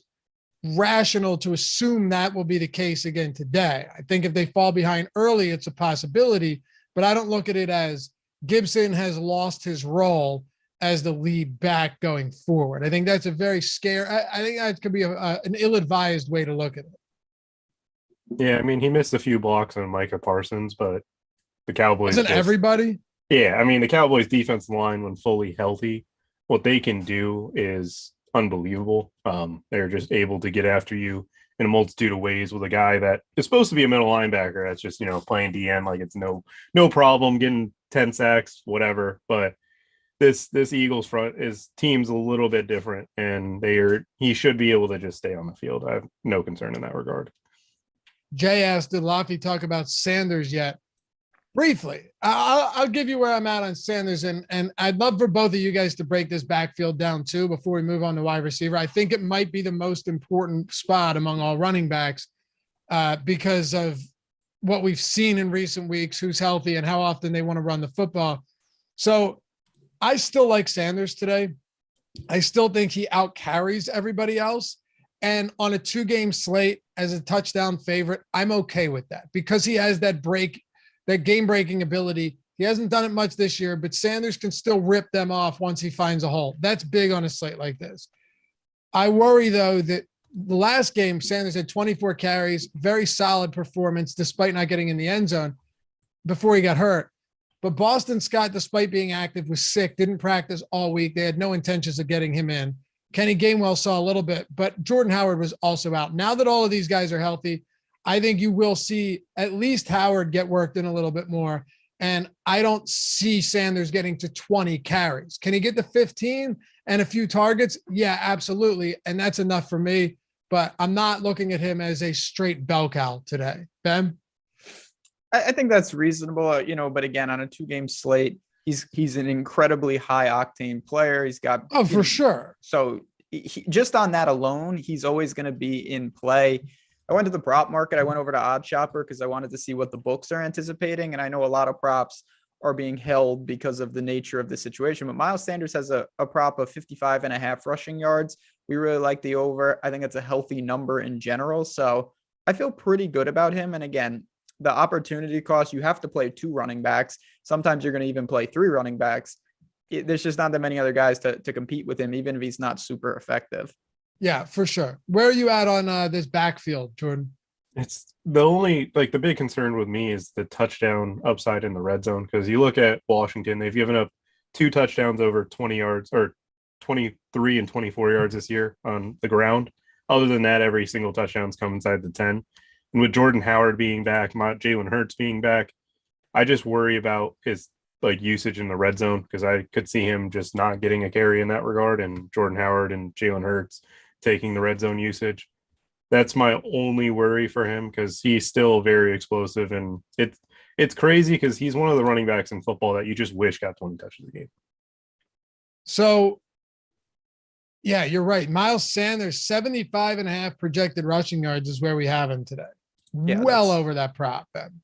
Speaker 1: rational to assume that will be the case again today. I think if they fall behind early, it's a possibility, but I don't look at it as Gibson has lost his role as the lead back going forward. I think that's a very I think that could be an ill-advised way to look at it.
Speaker 3: Yeah, I mean, he missed a few blocks on Micah Parsons, but the Cowboys...
Speaker 1: Isn't everybody?
Speaker 3: Yeah, I mean, the Cowboys defensive line, when fully healthy, what they can do is unbelievable. They're just able to get after you in a multitude of ways with a guy that is supposed to be a middle linebacker that's just, playing DN like it's no problem, getting 10 sacks, whatever. But this Eagles front team's a little bit different, and he should be able to just stay on the field. I have no concern in that regard.
Speaker 1: Jay asked, did Loughy talk about Sanders yet? Briefly, I'll give you where I'm at on Sanders, and I'd love for both of you guys to break this backfield down too before we move on to wide receiver. I think it might be the most important spot among all running backs because of what we've seen in recent weeks, who's healthy and how often they want to run the football. So I still like Sanders today. I still think he outcarries everybody else. And on a 2-game slate as a touchdown favorite, I'm okay with that because he has that game-breaking ability. He hasn't done it much this year, but Sanders can still rip them off once he finds a hole. That's big on a slate like this. I worry, though, that the last game, Sanders had 24 carries, very solid performance despite not getting in the end zone before he got hurt. But Boston Scott, despite being active, was sick, didn't practice all week. They had no intentions of getting him in. Kenny Gainwell saw a little bit, but Jordan Howard was also out. Now that all of these guys are healthy, I think you will see at least Howard get worked in a little bit more. And I don't see Sanders getting to 20 carries. Can he get to 15 and a few targets? Yeah, absolutely. And that's enough for me. But I'm not looking at him as a straight bell cow today. Ben?
Speaker 2: I think that's reasonable, but again, on a 2-game slate, he's an incredibly high octane player. He's got
Speaker 1: for sure.
Speaker 2: So just on that alone, he's always going to be in play. I went to the prop market. I went over to Odd Shopper because I wanted to see what the books are anticipating. And I know a lot of props are being held because of the nature of the situation. But Miles Sanders has a prop of 55.5 rushing yards. We really like the over. I think it's a healthy number in general. So I feel pretty good about him. And again, the opportunity cost, you have to play 2 running backs. Sometimes you're going to even play 3 running backs. There's just not that many other guys to compete with him, even if he's not super effective.
Speaker 1: Yeah, for sure. Where are you at on this backfield, Jordan?
Speaker 3: It's the only, the big concern with me is the touchdown upside in the red zone. Because you look at Washington, they've given up 2 touchdowns over 20 yards or 23 and 24 yards this year on the ground. Other than that, every single touchdown's come inside the 10. And with Jordan Howard being back, Jalen Hurts being back, I just worry about his usage in the red zone because I could see him just not getting a carry in that regard, and Jordan Howard and Jalen Hurts taking the red zone usage. That's my only worry for him because he's still very explosive, and it's crazy because he's one of the running backs in football that you just wish got 20 touches a game.
Speaker 1: So, yeah, you're right. Miles Sanders, 75.5 projected rushing yards is where we have him today. Yeah, well over that prop, Ben.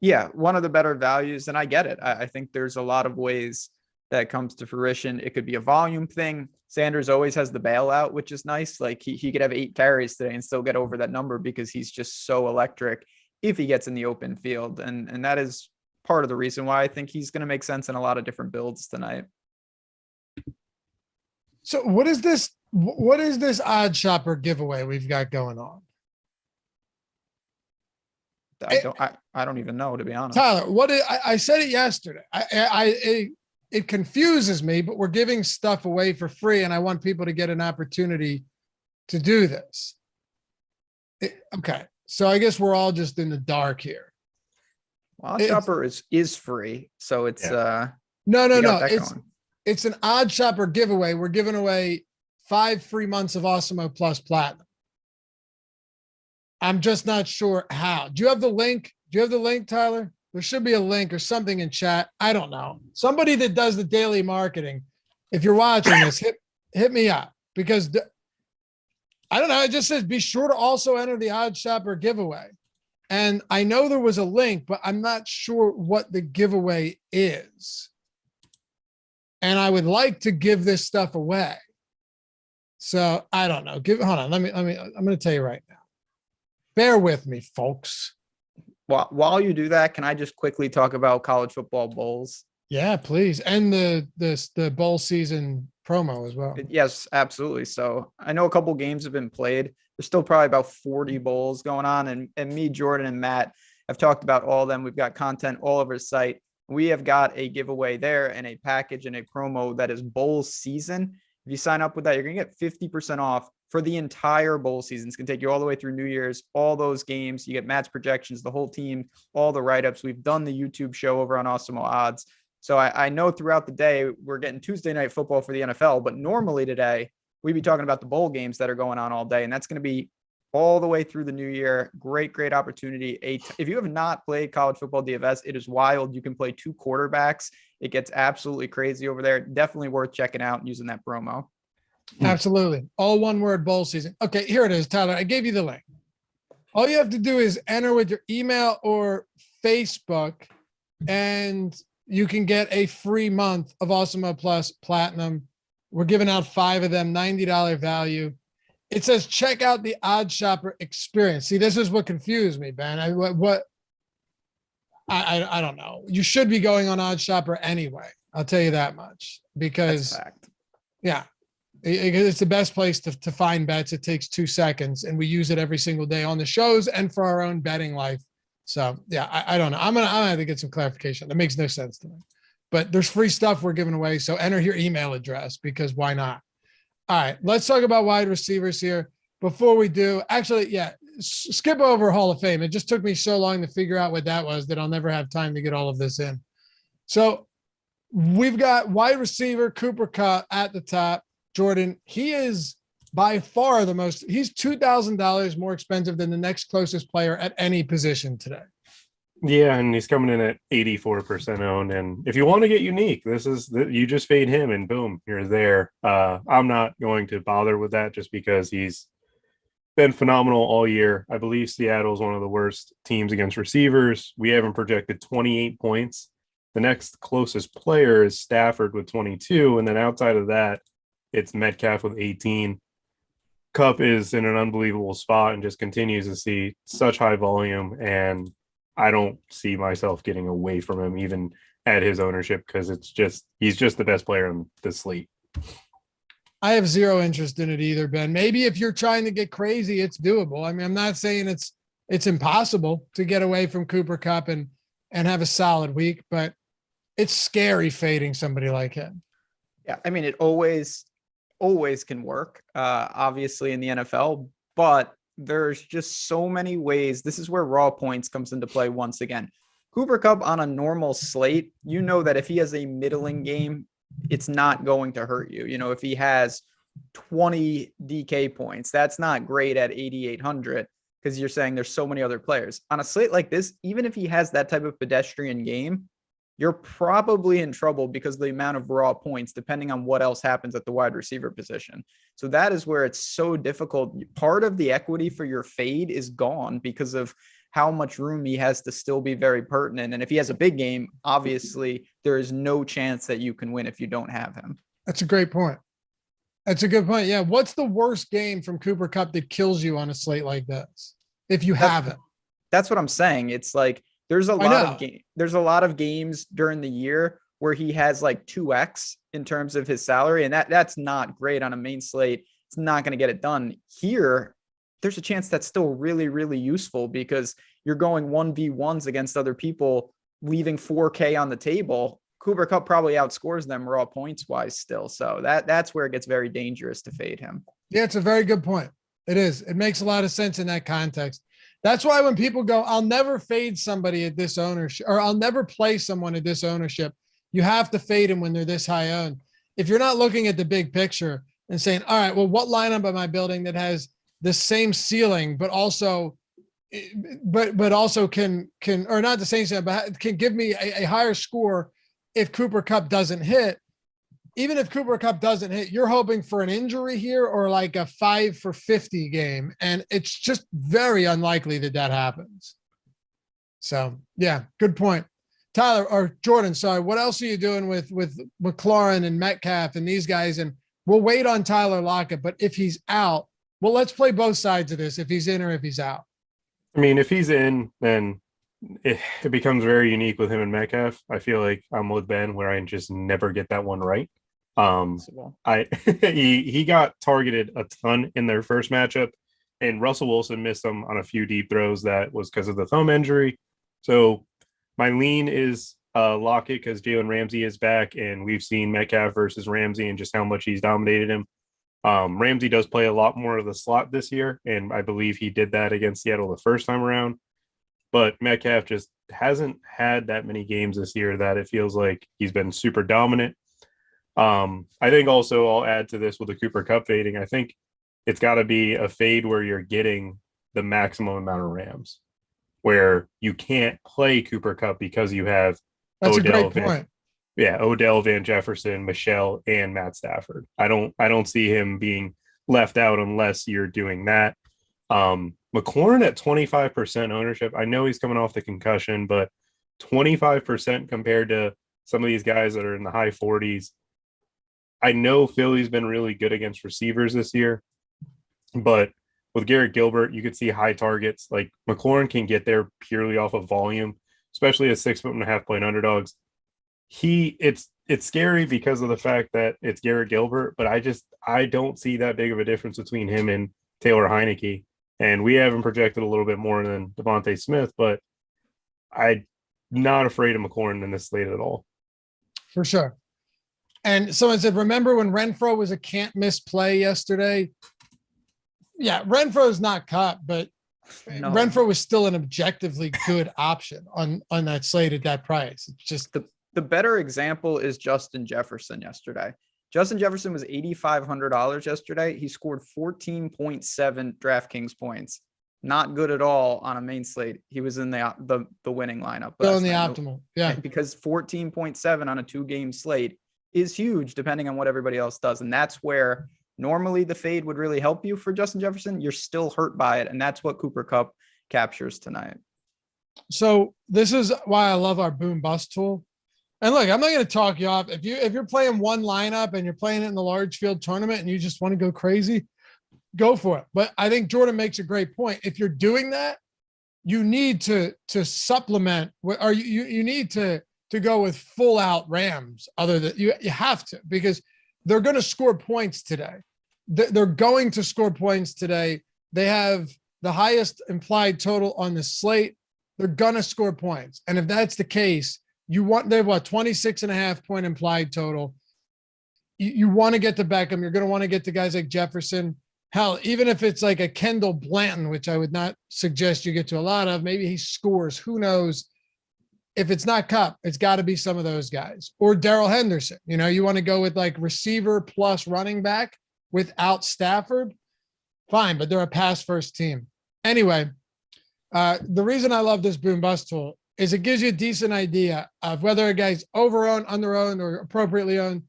Speaker 2: Yeah, one of the better values, and I get it. I think there's a lot of ways that comes to fruition. It could be a volume thing. Sanders always has the bailout, which is nice. He could have 8 carries today and still get over that number because he's just so electric if he gets in the open field. And that is part of the reason why I think he's going to make sense in a lot of different builds tonight.
Speaker 1: So what is this Odd Shopper giveaway we've got going on?
Speaker 2: I don't even know, to be honest.
Speaker 1: Tyler, I said it yesterday. It confuses me, but we're giving stuff away for free, and I want people to get an opportunity to do this. Okay, so I guess we're all just in the dark here.
Speaker 2: Well, Odd Shopper is free, so it's
Speaker 1: no. It's an Odd Shopper giveaway. We're giving away 5 free months of Awesemo Plus Platinum. I'm just not sure how. Do you have the link? Tyler? There should be a link or something in chat. I don't know. Somebody that does the daily marketing, if you're watching this, hit me up because I don't know. It just says be sure to also enter the Odd Shopper giveaway. And I know there was a link, but I'm not sure what the giveaway is. And I would like to give this stuff away. So I don't know. Hold on. I'm going to tell you right now. Bear with me, folks.
Speaker 2: While you do that, can I just quickly talk about college football bowls?
Speaker 1: Yeah, please. And the bowl season promo as well.
Speaker 2: Yes, absolutely. So I know a couple games have been played. There's still probably about 40 bowls going on. And me, Jordan, and Matt have talked about all of them. We've got content all over the site. We have got a giveaway there and a package and a promo that is bowl season. If you sign up with that, you're going to get 50% off for the entire bowl season. It's going to take you all the way through New Year's, all those games. You get Matt's projections, the whole team, all the write-ups. We've done the YouTube show over on Awesemo Odds. So I know throughout the day, we're getting Tuesday night football for the NFL, but normally today, we'd be talking about the bowl games that are going on all day. And that's going to be all the way through the new year. Great opportunity. If you have not played college football DFS, it is wild. You can play 2 quarterbacks. It gets absolutely crazy over there. Definitely worth checking out and using that promo.
Speaker 1: Absolutely. All one word, bowl season. Okay, here it is, Tyler. I gave you the link. All you have to do is enter with your email or Facebook, and you can get a free month of Awesemo Plus Platinum. We're giving out 5 of them, $90 value. It says, check out the Odd Shopper experience. See, this is what confused me, Ben. I don't know. You should be going on Odd Shopper anyway. I'll tell you that much because, yeah. It's the best place to find bets. It takes 2 seconds, and we use it every single day on the shows and for our own betting life. So yeah, I don't know. I'm gonna have to get some clarification. That makes no sense to me. But there's free stuff we're giving away. So enter your email address because why not? All right, let's talk about wide receivers here. Before we do, actually, yeah, skip over Hall of Fame. It just took me so long to figure out what that was that I'll never have time to get all of this in. So we've got wide receiver Cooper Kupp at the top. Jordan, he is by far the most, he's $2,000 more expensive than the next closest player at any position today.
Speaker 3: Yeah, and he's coming in at 84% owned. And if you want to get unique, you just fade him and boom, you're there. I'm not going to bother with that just because he's been phenomenal all year. I believe Seattle is one of the worst teams against receivers. We haven't projected 28 points. The next closest player is Stafford with 22. And then outside of that, it's Metcalf with 18. Kupp is in an unbelievable spot and just continues to see such high volume. And I don't see myself getting away from him even at his ownership because he's just the best player on the slate.
Speaker 1: I have zero interest in it either, Ben. Maybe if you're trying to get crazy, it's doable. I mean, I'm not saying it's impossible to get away from Cooper Kupp and have a solid week, but it's scary fading somebody like him.
Speaker 2: Yeah, I mean, it always can work, obviously in the NFL, but there's just so many ways. This is where raw points comes into play once again. Cooper Kupp on a normal slate, you know that if he has a middling game, it's not going to hurt you. You know, if he has 20 DK points, that's not great at 8,800 because you're saying there's so many other players. On a slate like this, even if he has that type of pedestrian game, you're probably in trouble because of the amount of raw points, depending on what else happens at the wide receiver position. So that is where it's so difficult. Part of the equity for your fade is gone because of how much room he has to still be very pertinent. And if he has a big game, obviously there is no chance that you can win if you don't have him.
Speaker 1: That's a great point. That's a good point. Yeah. What's the worst game from Cooper Kupp that kills you on a slate like this? If you have it.
Speaker 2: That's what I'm saying. It's like, there's a lot of games during the year where he has like 2x in terms of his salary. And that's not great on a main slate. It's not going to get it done here. There's a chance that's still really, really useful because you're going 1v1s against other people, leaving 4K on the table. Cooper Kupp probably outscores them raw points wise still. So that's where it gets very dangerous to fade him.
Speaker 1: Yeah, it's a very good point. It is. It makes a lot of sense in that context. That's why when people go, I'll never fade somebody at this ownership, or I'll never play someone at this ownership. You have to fade them when they're this high owned. If you're not looking at the big picture and saying, all right, well, what lineup am I building that has the same ceiling, but also can, or not the same ceiling, but can give me a higher score if Cooper Kupp doesn't hit. Even if Cooper Kupp doesn't hit, you're hoping for an injury here or like a 5 for 50 game. And it's just very unlikely that happens. So yeah, good point. Tyler or Jordan, sorry. What else are you doing with Loughran and Metcalf and these guys? And we'll wait on Tyler Lockett, but if he's out, well, let's play both sides of this. If he's in or if he's out. I
Speaker 3: mean, if he's in, then it becomes very unique with him and Metcalf. I feel like I'm with Ben where I just never get that one right. He got targeted a ton in their first matchup, and Russell Wilson missed him on a few deep throws. That was because of the thumb injury. So my lean is Lockett because Jalen Ramsey is back, and we've seen Metcalf versus Ramsey and just how much he's dominated him. Ramsey does play a lot more of the slot this year, and I believe he did that against Seattle the first time around. But Metcalf just hasn't had that many games this year that it feels like he's been super dominant. I think also I'll add to this with the Cooper Kupp fading. I think it's got to be a fade where you're getting the maximum amount of Rams, where you can't play Cooper Kupp because you have Odell, Van Jefferson, Michelle, and Matt Stafford. I don't see him being left out unless you're doing that. Loughran at 25% ownership. I know he's coming off the concussion, but 25% compared to some of these guys that are in the high 40s. I know Philly's been really good against receivers this year, but with Garrett Gilbert, you could see high targets. Like Loughran can get there purely off of volume, especially as 6.5 point underdogs. It's it's scary because of the fact that it's Garrett Gilbert, but I don't see that big of a difference between him and Taylor Heineke. And we have him projected a little bit more than Devontae Smith, but I'm not afraid of McLaurin in this slate at all.
Speaker 1: For sure. And someone said, remember when Renfro was a can't miss play yesterday? Yeah, Renfro is not cut, but
Speaker 2: No.
Speaker 1: Renfro was still an objectively good option on that slate at that price. It's just
Speaker 2: the better example is Justin Jefferson yesterday. Justin Jefferson was $8,500 yesterday. He scored 14.7 DraftKings points. Not good at all on a main slate. He was in the winning lineup.
Speaker 1: Still in the optimal. Yeah.
Speaker 2: Because 14.7 on a 2-game slate is huge depending on what everybody else does. And that's where normally the fade would really help you for Justin Jefferson. You're still hurt by it. And that's what Cooper Kupp captures tonight.
Speaker 1: So this is why I love our boom bust tool. And look, I'm not going to talk you off. If you're playing one lineup and you're playing it in the large field tournament and you just want to go crazy, go for it. But I think Jordan makes a great point. If you're doing that, you need to supplement, or you need to go with full out Rams. Other than you have to, because they're going to score points today. They're going to score points today. They have the highest implied total on the slate. They're going to score points. And if that's the case, they have 26.5 point implied total. You want to get to Beckham. You're going to want to get to guys like Jefferson. Hell, even if it's like a Kendall Blanton, which I would not suggest you get to a lot of, maybe he scores, who knows? If it's not Kupp, it's got to be some of those guys, or Darrell Henderson. You want to go with like receiver plus running back without Stafford, fine, but they're a pass first team. Anyway, the reason I love this boom bust tool is it gives you a decent idea of whether a guy's over-owned, under-owned, or appropriately owned.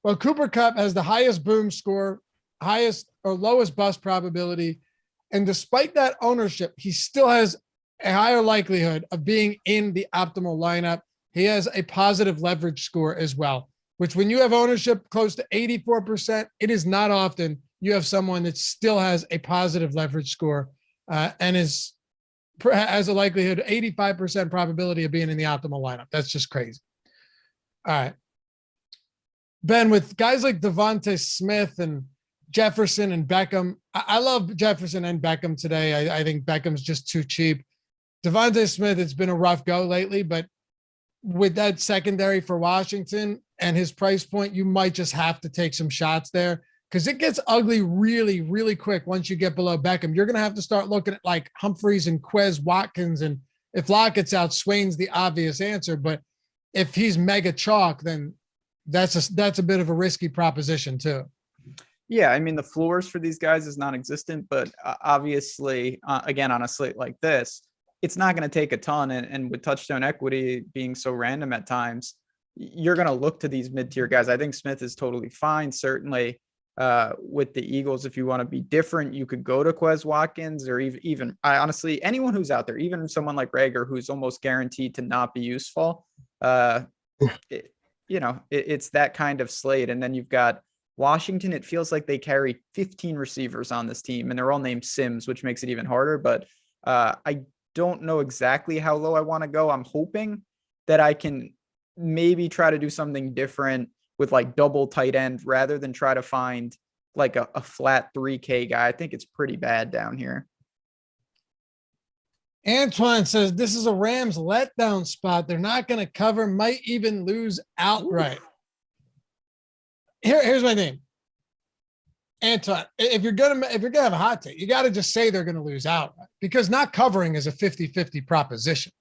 Speaker 1: Well, Cooper Kupp has the highest boom score, highest or lowest bust probability. And despite that ownership, he still has a higher likelihood of being in the optimal lineup. He has a positive leverage score as well, which when you have ownership close to 84%, it is not often you have someone that still has a positive leverage score and has a likelihood, 85% probability of being in the optimal lineup. That's just crazy. All right. Ben, with guys like Devontae Smith and Jefferson and Beckham, I love Jefferson and Beckham today. I think Beckham's just too cheap. Devontae Smith, it's been a rough go lately, but with that secondary for Washington and his price point, you might just have to take some shots there because it gets ugly really, really quick once you get below Beckham. You're going to have to start looking at like Humphreys and Quez Watkins, and if Lockett's out, Swain's the obvious answer. But if he's mega chalk, then that's a bit of a risky proposition too.
Speaker 2: Yeah, I mean, the floors for these guys is non-existent, but obviously, again, on a slate like this, it's not going to take a ton. And with touchdown equity being so random at times, you're going to look to these mid-tier guys. I think Smith is totally fine. Certainly with the Eagles, if you want to be different, you could go to Quez Watkins or even honestly, anyone who's out there, even someone like Rager, who's almost guaranteed to not be useful. It's that kind of slate. And then you've got Washington. It feels like they carry 15 receivers on this team and they're all named Sims, which makes it even harder. But I don't know exactly how low I want to go. I'm hoping that I can maybe try to do something different with like double tight end rather than try to find like a flat 3K guy. I think it's pretty bad down here.
Speaker 1: Antoine says this is a Rams letdown spot. They're not going to cover, might even lose outright. Here's my thing. Antoine, if you're gonna have a hot take, you got to just say they're going to lose outright because not covering is a 50-50 proposition.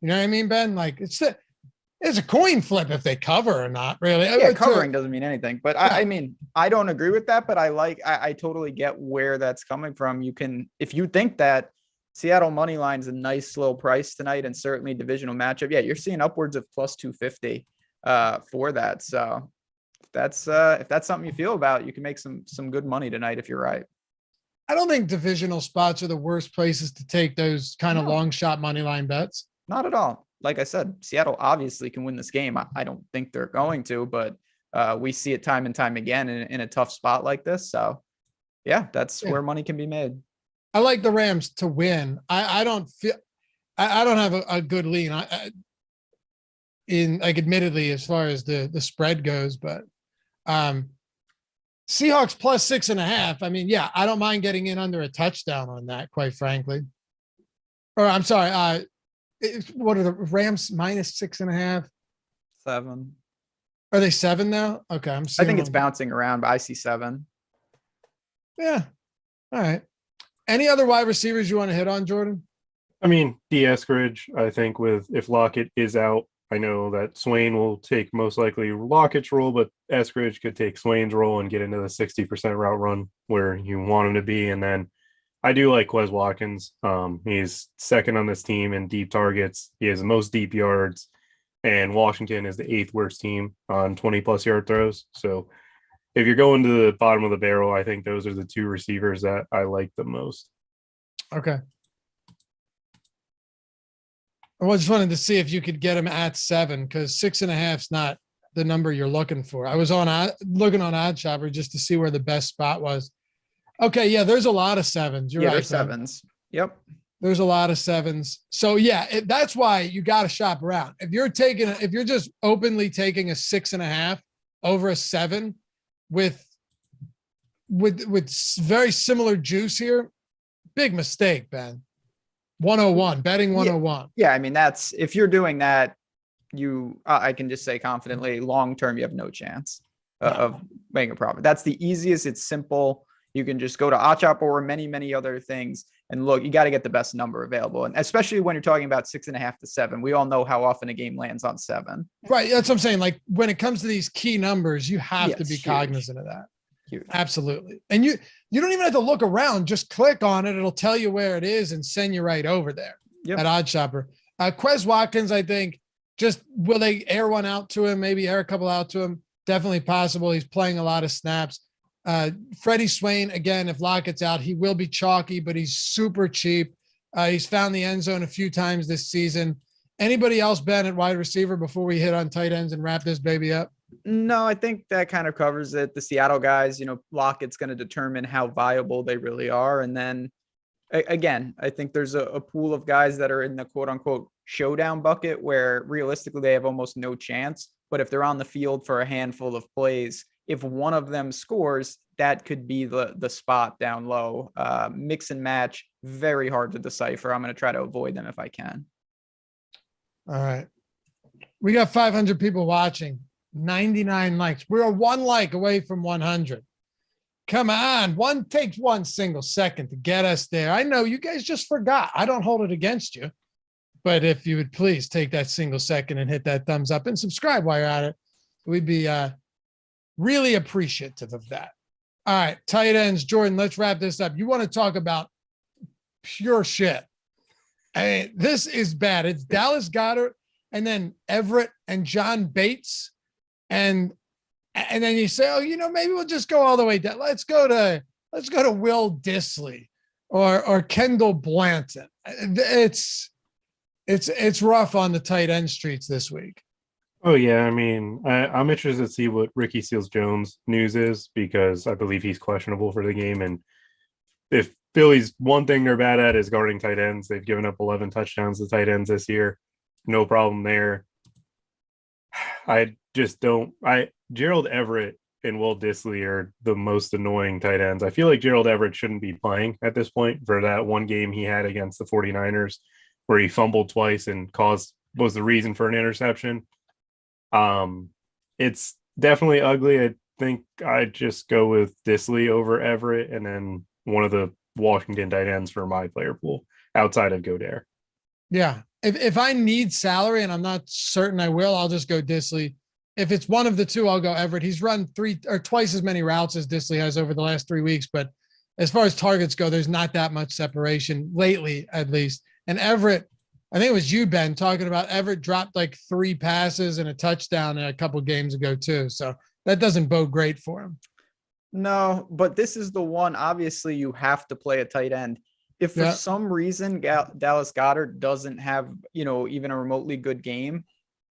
Speaker 1: You know what I mean, Ben? Like it's a coin flip if they cover or not, really.
Speaker 2: Yeah, covering doesn't mean anything. But yeah. I mean, I don't agree with that, but I totally get where that's coming from. You can, if you think that Seattle money line is a nice slow price tonight and certainly divisional matchup, yeah, you're seeing upwards of plus 250 for that. So if that's something you feel about, you can make some good money tonight if you're right.
Speaker 1: I don't think divisional spots are the worst places to take those kind of long shot money line bets.
Speaker 2: Not at all. Like I said, Seattle obviously can win this game. I don't think they're going to, but we see it time and time again in a tough spot like this. So yeah, that's where money can be made.
Speaker 1: I like the Rams to win. I don't have a good lean. in like admittedly as far as the spread goes, but Seahawks plus 6.5. I mean, yeah, I don't mind getting in under a touchdown on that, quite frankly. Or I'm sorry, what are the Rams minus 6.5?
Speaker 2: 7.
Speaker 1: Are they 7 now? Okay, I'm
Speaker 2: I
Speaker 1: seeing
Speaker 2: think it's
Speaker 1: them.
Speaker 2: bouncing around, but I see 7.
Speaker 1: Yeah. All right. Any other wide receivers you want to hit on, Jordan?
Speaker 3: I mean, D. Eskridge, I think if Lockett is out, I know that Swain will take most likely Lockett's role, but Eskridge could take Swain's role and get into the 60% route run where you want him to be. And then I do like Quez Watkins. He's second on this team in deep targets. He has the most deep yards, and Washington is the 8th worst team on 20-plus yard throws. So if you're going to the bottom of the barrel, I think those are the 2 receivers that I like the most.
Speaker 1: Okay. I just wanted to see if you could get him at 7 because 6.5 is not the number you're looking for. I was looking on OddsShopper just to see where the best spot was. Okay, yeah, there's a lot of 7s. You're right.
Speaker 2: There's 7s. Yep.
Speaker 1: There's a lot of 7s. So yeah, that's why you got to shop around. If you're just openly taking a 6.5 over a 7 with very similar juice here, big mistake, Ben. 101, betting 101.
Speaker 2: Yeah, I mean, that's if you're doing that, I can just say confidently, long term, you have no chance of making a profit. That's the easiest. It's simple. You can just go to OddsShopper or many other things and look. You got to get the best number available, and especially when you're talking about 6.5 to 7. We all know how often a game lands on 7.
Speaker 1: Right. That's what I'm saying. Like when it comes to these key numbers, you have to be cognizant of that.
Speaker 2: Huge.
Speaker 1: Absolutely. And you don't even have to look around. Just click on it. It'll tell you where it is and send you right over there at OddsShopper. Quez Watkins, I think, just will they air one out to him? Maybe air a couple out to him. Definitely possible. He's playing a lot of snaps. Freddie Swain, again, if Lockett's out, he will be chalky, but he's super cheap. He's found the end zone a few times this season. Anybody else, Ben, at wide receiver before we hit on tight ends and wrap this baby up?
Speaker 2: No, I think that kind of covers it. The Seattle guys, Lockett's going to determine how viable they really are. And then again, I think there's a pool of guys that are in the quote unquote showdown bucket where realistically they have almost no chance. But if they're on the field for a handful of plays, if one of them scores, that could be the spot down low. Mix and match, very hard to decipher. I'm going to try to avoid them if I can.
Speaker 1: All right. We got 500 people watching. 99 likes. We're 1 like away from 100. Come on. One takes 1 single second to get us there. I know you guys just forgot. I don't hold it against you. But if you would please take that single second and hit that thumbs up and subscribe while you're at it, we'd be really appreciative of that. All right. Tight ends. Jordan, let's wrap this up. You want to talk about pure shit. I mean, this is bad. It's Dallas Goedert and then Everett and John Bates. And then you say, oh, maybe we'll just go all the way down. Let's go to Will Dissly or Kendall Blanton. It's rough on the tight end streets this week.
Speaker 3: Oh yeah, I mean, I'm interested to see what Ricky Seals-Jones news is because I believe he's questionable for the game. And if Philly's one thing they're bad at is guarding tight ends, they've given up 11 touchdowns to tight ends this year. No problem there. Gerald Everett and Will Dissly are the most annoying tight ends. I feel like Gerald Everett shouldn't be playing at this point for that one game he had against the 49ers where he fumbled twice and was the reason for an interception. It's definitely ugly. I think I'd just go with Dissly over Everett and then one of the Washington tight ends for my player pool outside of Goddard.
Speaker 1: Yeah. If I need salary and I'm not certain I will, I'll just go Dissly. If it's one of the two, I'll go Everett. He's run 3 or twice as many routes as Dissly has over the last 3 weeks. But as far as targets go, there's not that much separation lately, at least. And Everett, I think it was you, Ben, talking about Everett dropped like 3 passes and a touchdown a couple games ago too. So that doesn't bode great for him.
Speaker 2: No, but this is the one, obviously you have to play a tight end. If for some reason Dallas Goedert doesn't have, even a remotely good game,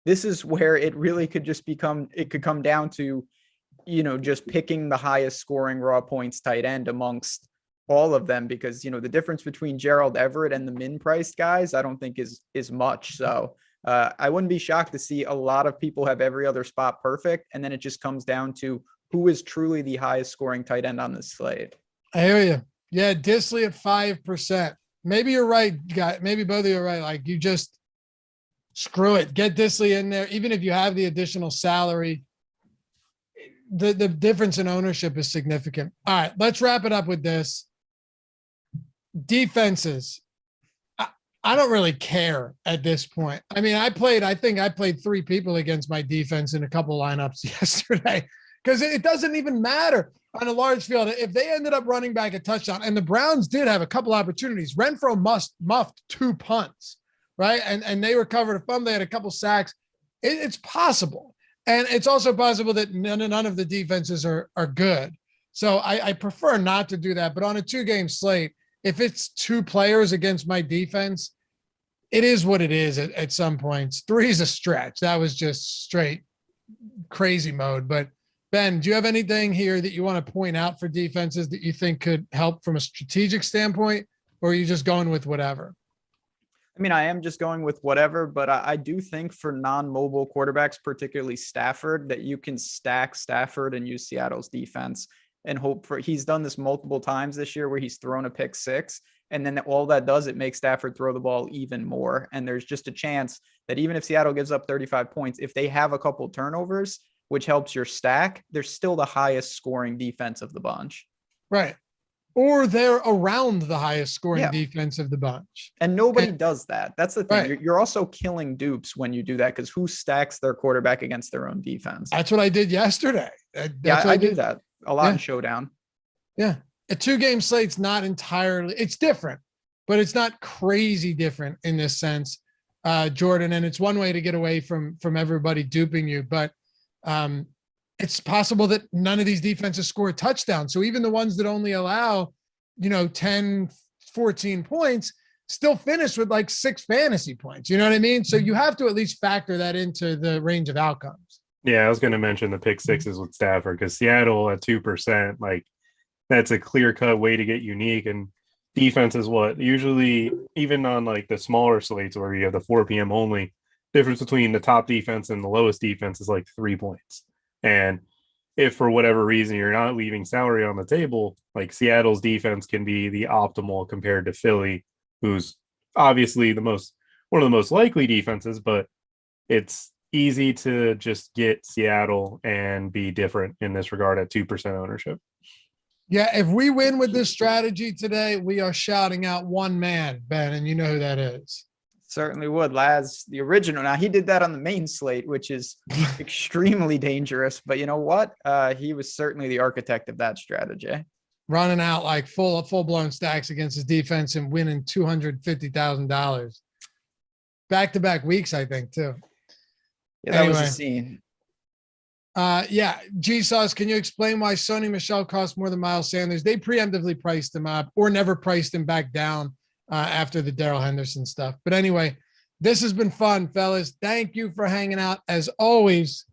Speaker 2: this is where it really could just come down to, just picking the highest scoring raw points tight end amongst all of them, because, the difference between Gerald Everett and the min priced guys, I don't think is much. So I wouldn't be shocked to see a lot of people have every other spot perfect. And then it just comes down to who is truly the highest scoring tight end on this slate.
Speaker 1: I hear you. Yeah, Disley at 5%. Maybe you're right, guy. Maybe both of you are right. Like, you just screw it. Get Disley in there. Even if you have the additional salary, the difference in ownership is significant. All right, let's wrap it up with this. Defenses. I don't really care at this point. I mean, I think I played 3 people against my defense in a couple lineups yesterday because it doesn't even matter on a large field. If they ended up running back a touchdown, and the Browns did have a couple opportunities, Renfro muffed 2 punts, right? And they recovered a fumble. They had a couple sacks. It's possible. And it's also possible that none of the defenses are good. So I prefer not to do that. But on a 2-game slate, if it's 2 players against my defense, it is what it is at some points. 3 is a stretch. That was just straight crazy mode. But Ben, do you have anything here that you want to point out for defenses that you think could help from a strategic standpoint, or are you just going with whatever?
Speaker 2: I mean, I am just going with whatever, but I do think for non-mobile quarterbacks, particularly Stafford, that you can stack Stafford and use Seattle's defense and hope for, he's done this multiple times this year where he's thrown a pick 6. And then all that does, it makes Stafford throw the ball even more. And there's just a chance that even if Seattle gives up 35 points, if they have a couple turnovers, which helps your stack, they're still the highest scoring defense of the bunch.
Speaker 1: Right. Or they're around the highest scoring defense of the bunch.
Speaker 2: And nobody does that. That's the thing. Right. You're also killing dupes when you do that, because who stacks their quarterback against their own defense?
Speaker 1: That's what I did yesterday.
Speaker 2: I do that a lot in Showdown.
Speaker 1: Yeah. A 2-game slate's not entirely, it's different, but it's not crazy different in this sense, Jordan. And it's one way to get away from everybody duping you. But it's possible that none of these defenses score a touchdown. So even the ones that only allow, 10, 14 points still finish with like 6 fantasy points. You know what I mean? So you have to at least factor that into the range of outcomes. Yeah,
Speaker 3: I was going to mention the pick 6s with Stafford, because Seattle at 2%, like, that's a clear-cut way to get unique. And defense is what usually, even on like the smaller slates where you have the 4 p.m. only, difference between the top defense and the lowest defense is like 3 points. And if for whatever reason you're not leaving salary on the table, like, Seattle's defense can be the optimal compared to Philly, who's obviously one of the most likely defenses, but it's easy to just get Seattle and be different in this regard at 2% ownership.
Speaker 1: Yeah, if we win with this strategy today, we are shouting out one man, Ben, and you know who that is.
Speaker 2: Certainly would. Laz, the original. Now, he did that on the main slate, which is extremely dangerous. But you know what? He was certainly the architect of that strategy.
Speaker 1: Running out like full-blown stacks against his defense and winning $250,000. Back-to-back weeks, I think, too.
Speaker 2: Yeah, that was a scene.
Speaker 1: G-Sauce, can you explain why Sony Michel costs more than Miles Sanders? They preemptively priced him up or never priced him back down after the Darrell Henderson stuff. But anyway, this has been fun, fellas. Thank you for hanging out. As always,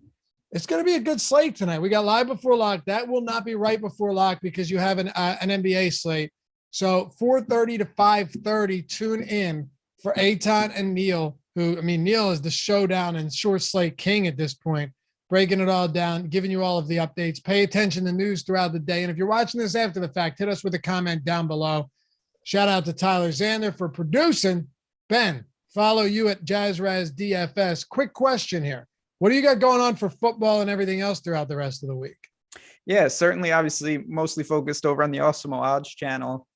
Speaker 1: it's going to be a good slate tonight. We got live before lock. That will not be right before lock because you have an NBA slate. So 4:30 to 5:30, tune in for Eitan and Neil, Neil is the showdown and short slate king at this point, breaking it all down, giving you all of the updates. Pay attention to news throughout the day. And if you're watching this after the fact, hit us with a comment down below. Shout out to Tyler Zander for producing. Ben, follow you at JazzRaz DFS. Quick question here. What do you got going on for football and everything else throughout the rest of the week?
Speaker 2: Yeah, certainly, obviously, mostly focused over on the Awesemo Odds channel.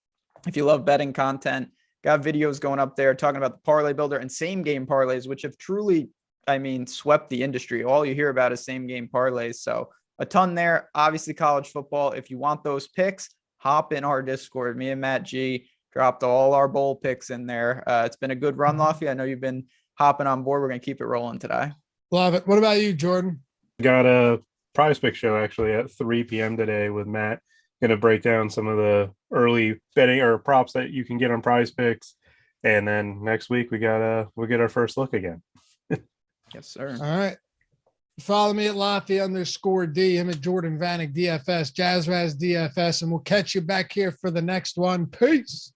Speaker 2: If you love betting content, got videos going up there talking about the parlay builder and same game parlays, which have truly, swept the industry. All you hear about is same game parlays. So a ton there. Obviously, college football. If you want those picks, hop in our Discord. Me and Matt G dropped all our bowl picks in there. It's been a good run, Loughy. I know you've been hopping on board. We're going to keep it rolling today.
Speaker 1: Love it. What about you, Jordan?
Speaker 3: Got a prize pick show actually at 3 p.m. today with Matt. Going to break down some of the early betting or props that you can get on prize picks. And then next week we'll get our first look again.
Speaker 2: Yes, sir.
Speaker 1: All right. Follow me at Loughy_D, him at Jordan Vanek DFS, JazzRaz DFS, and we'll catch you back here for the next one. Peace.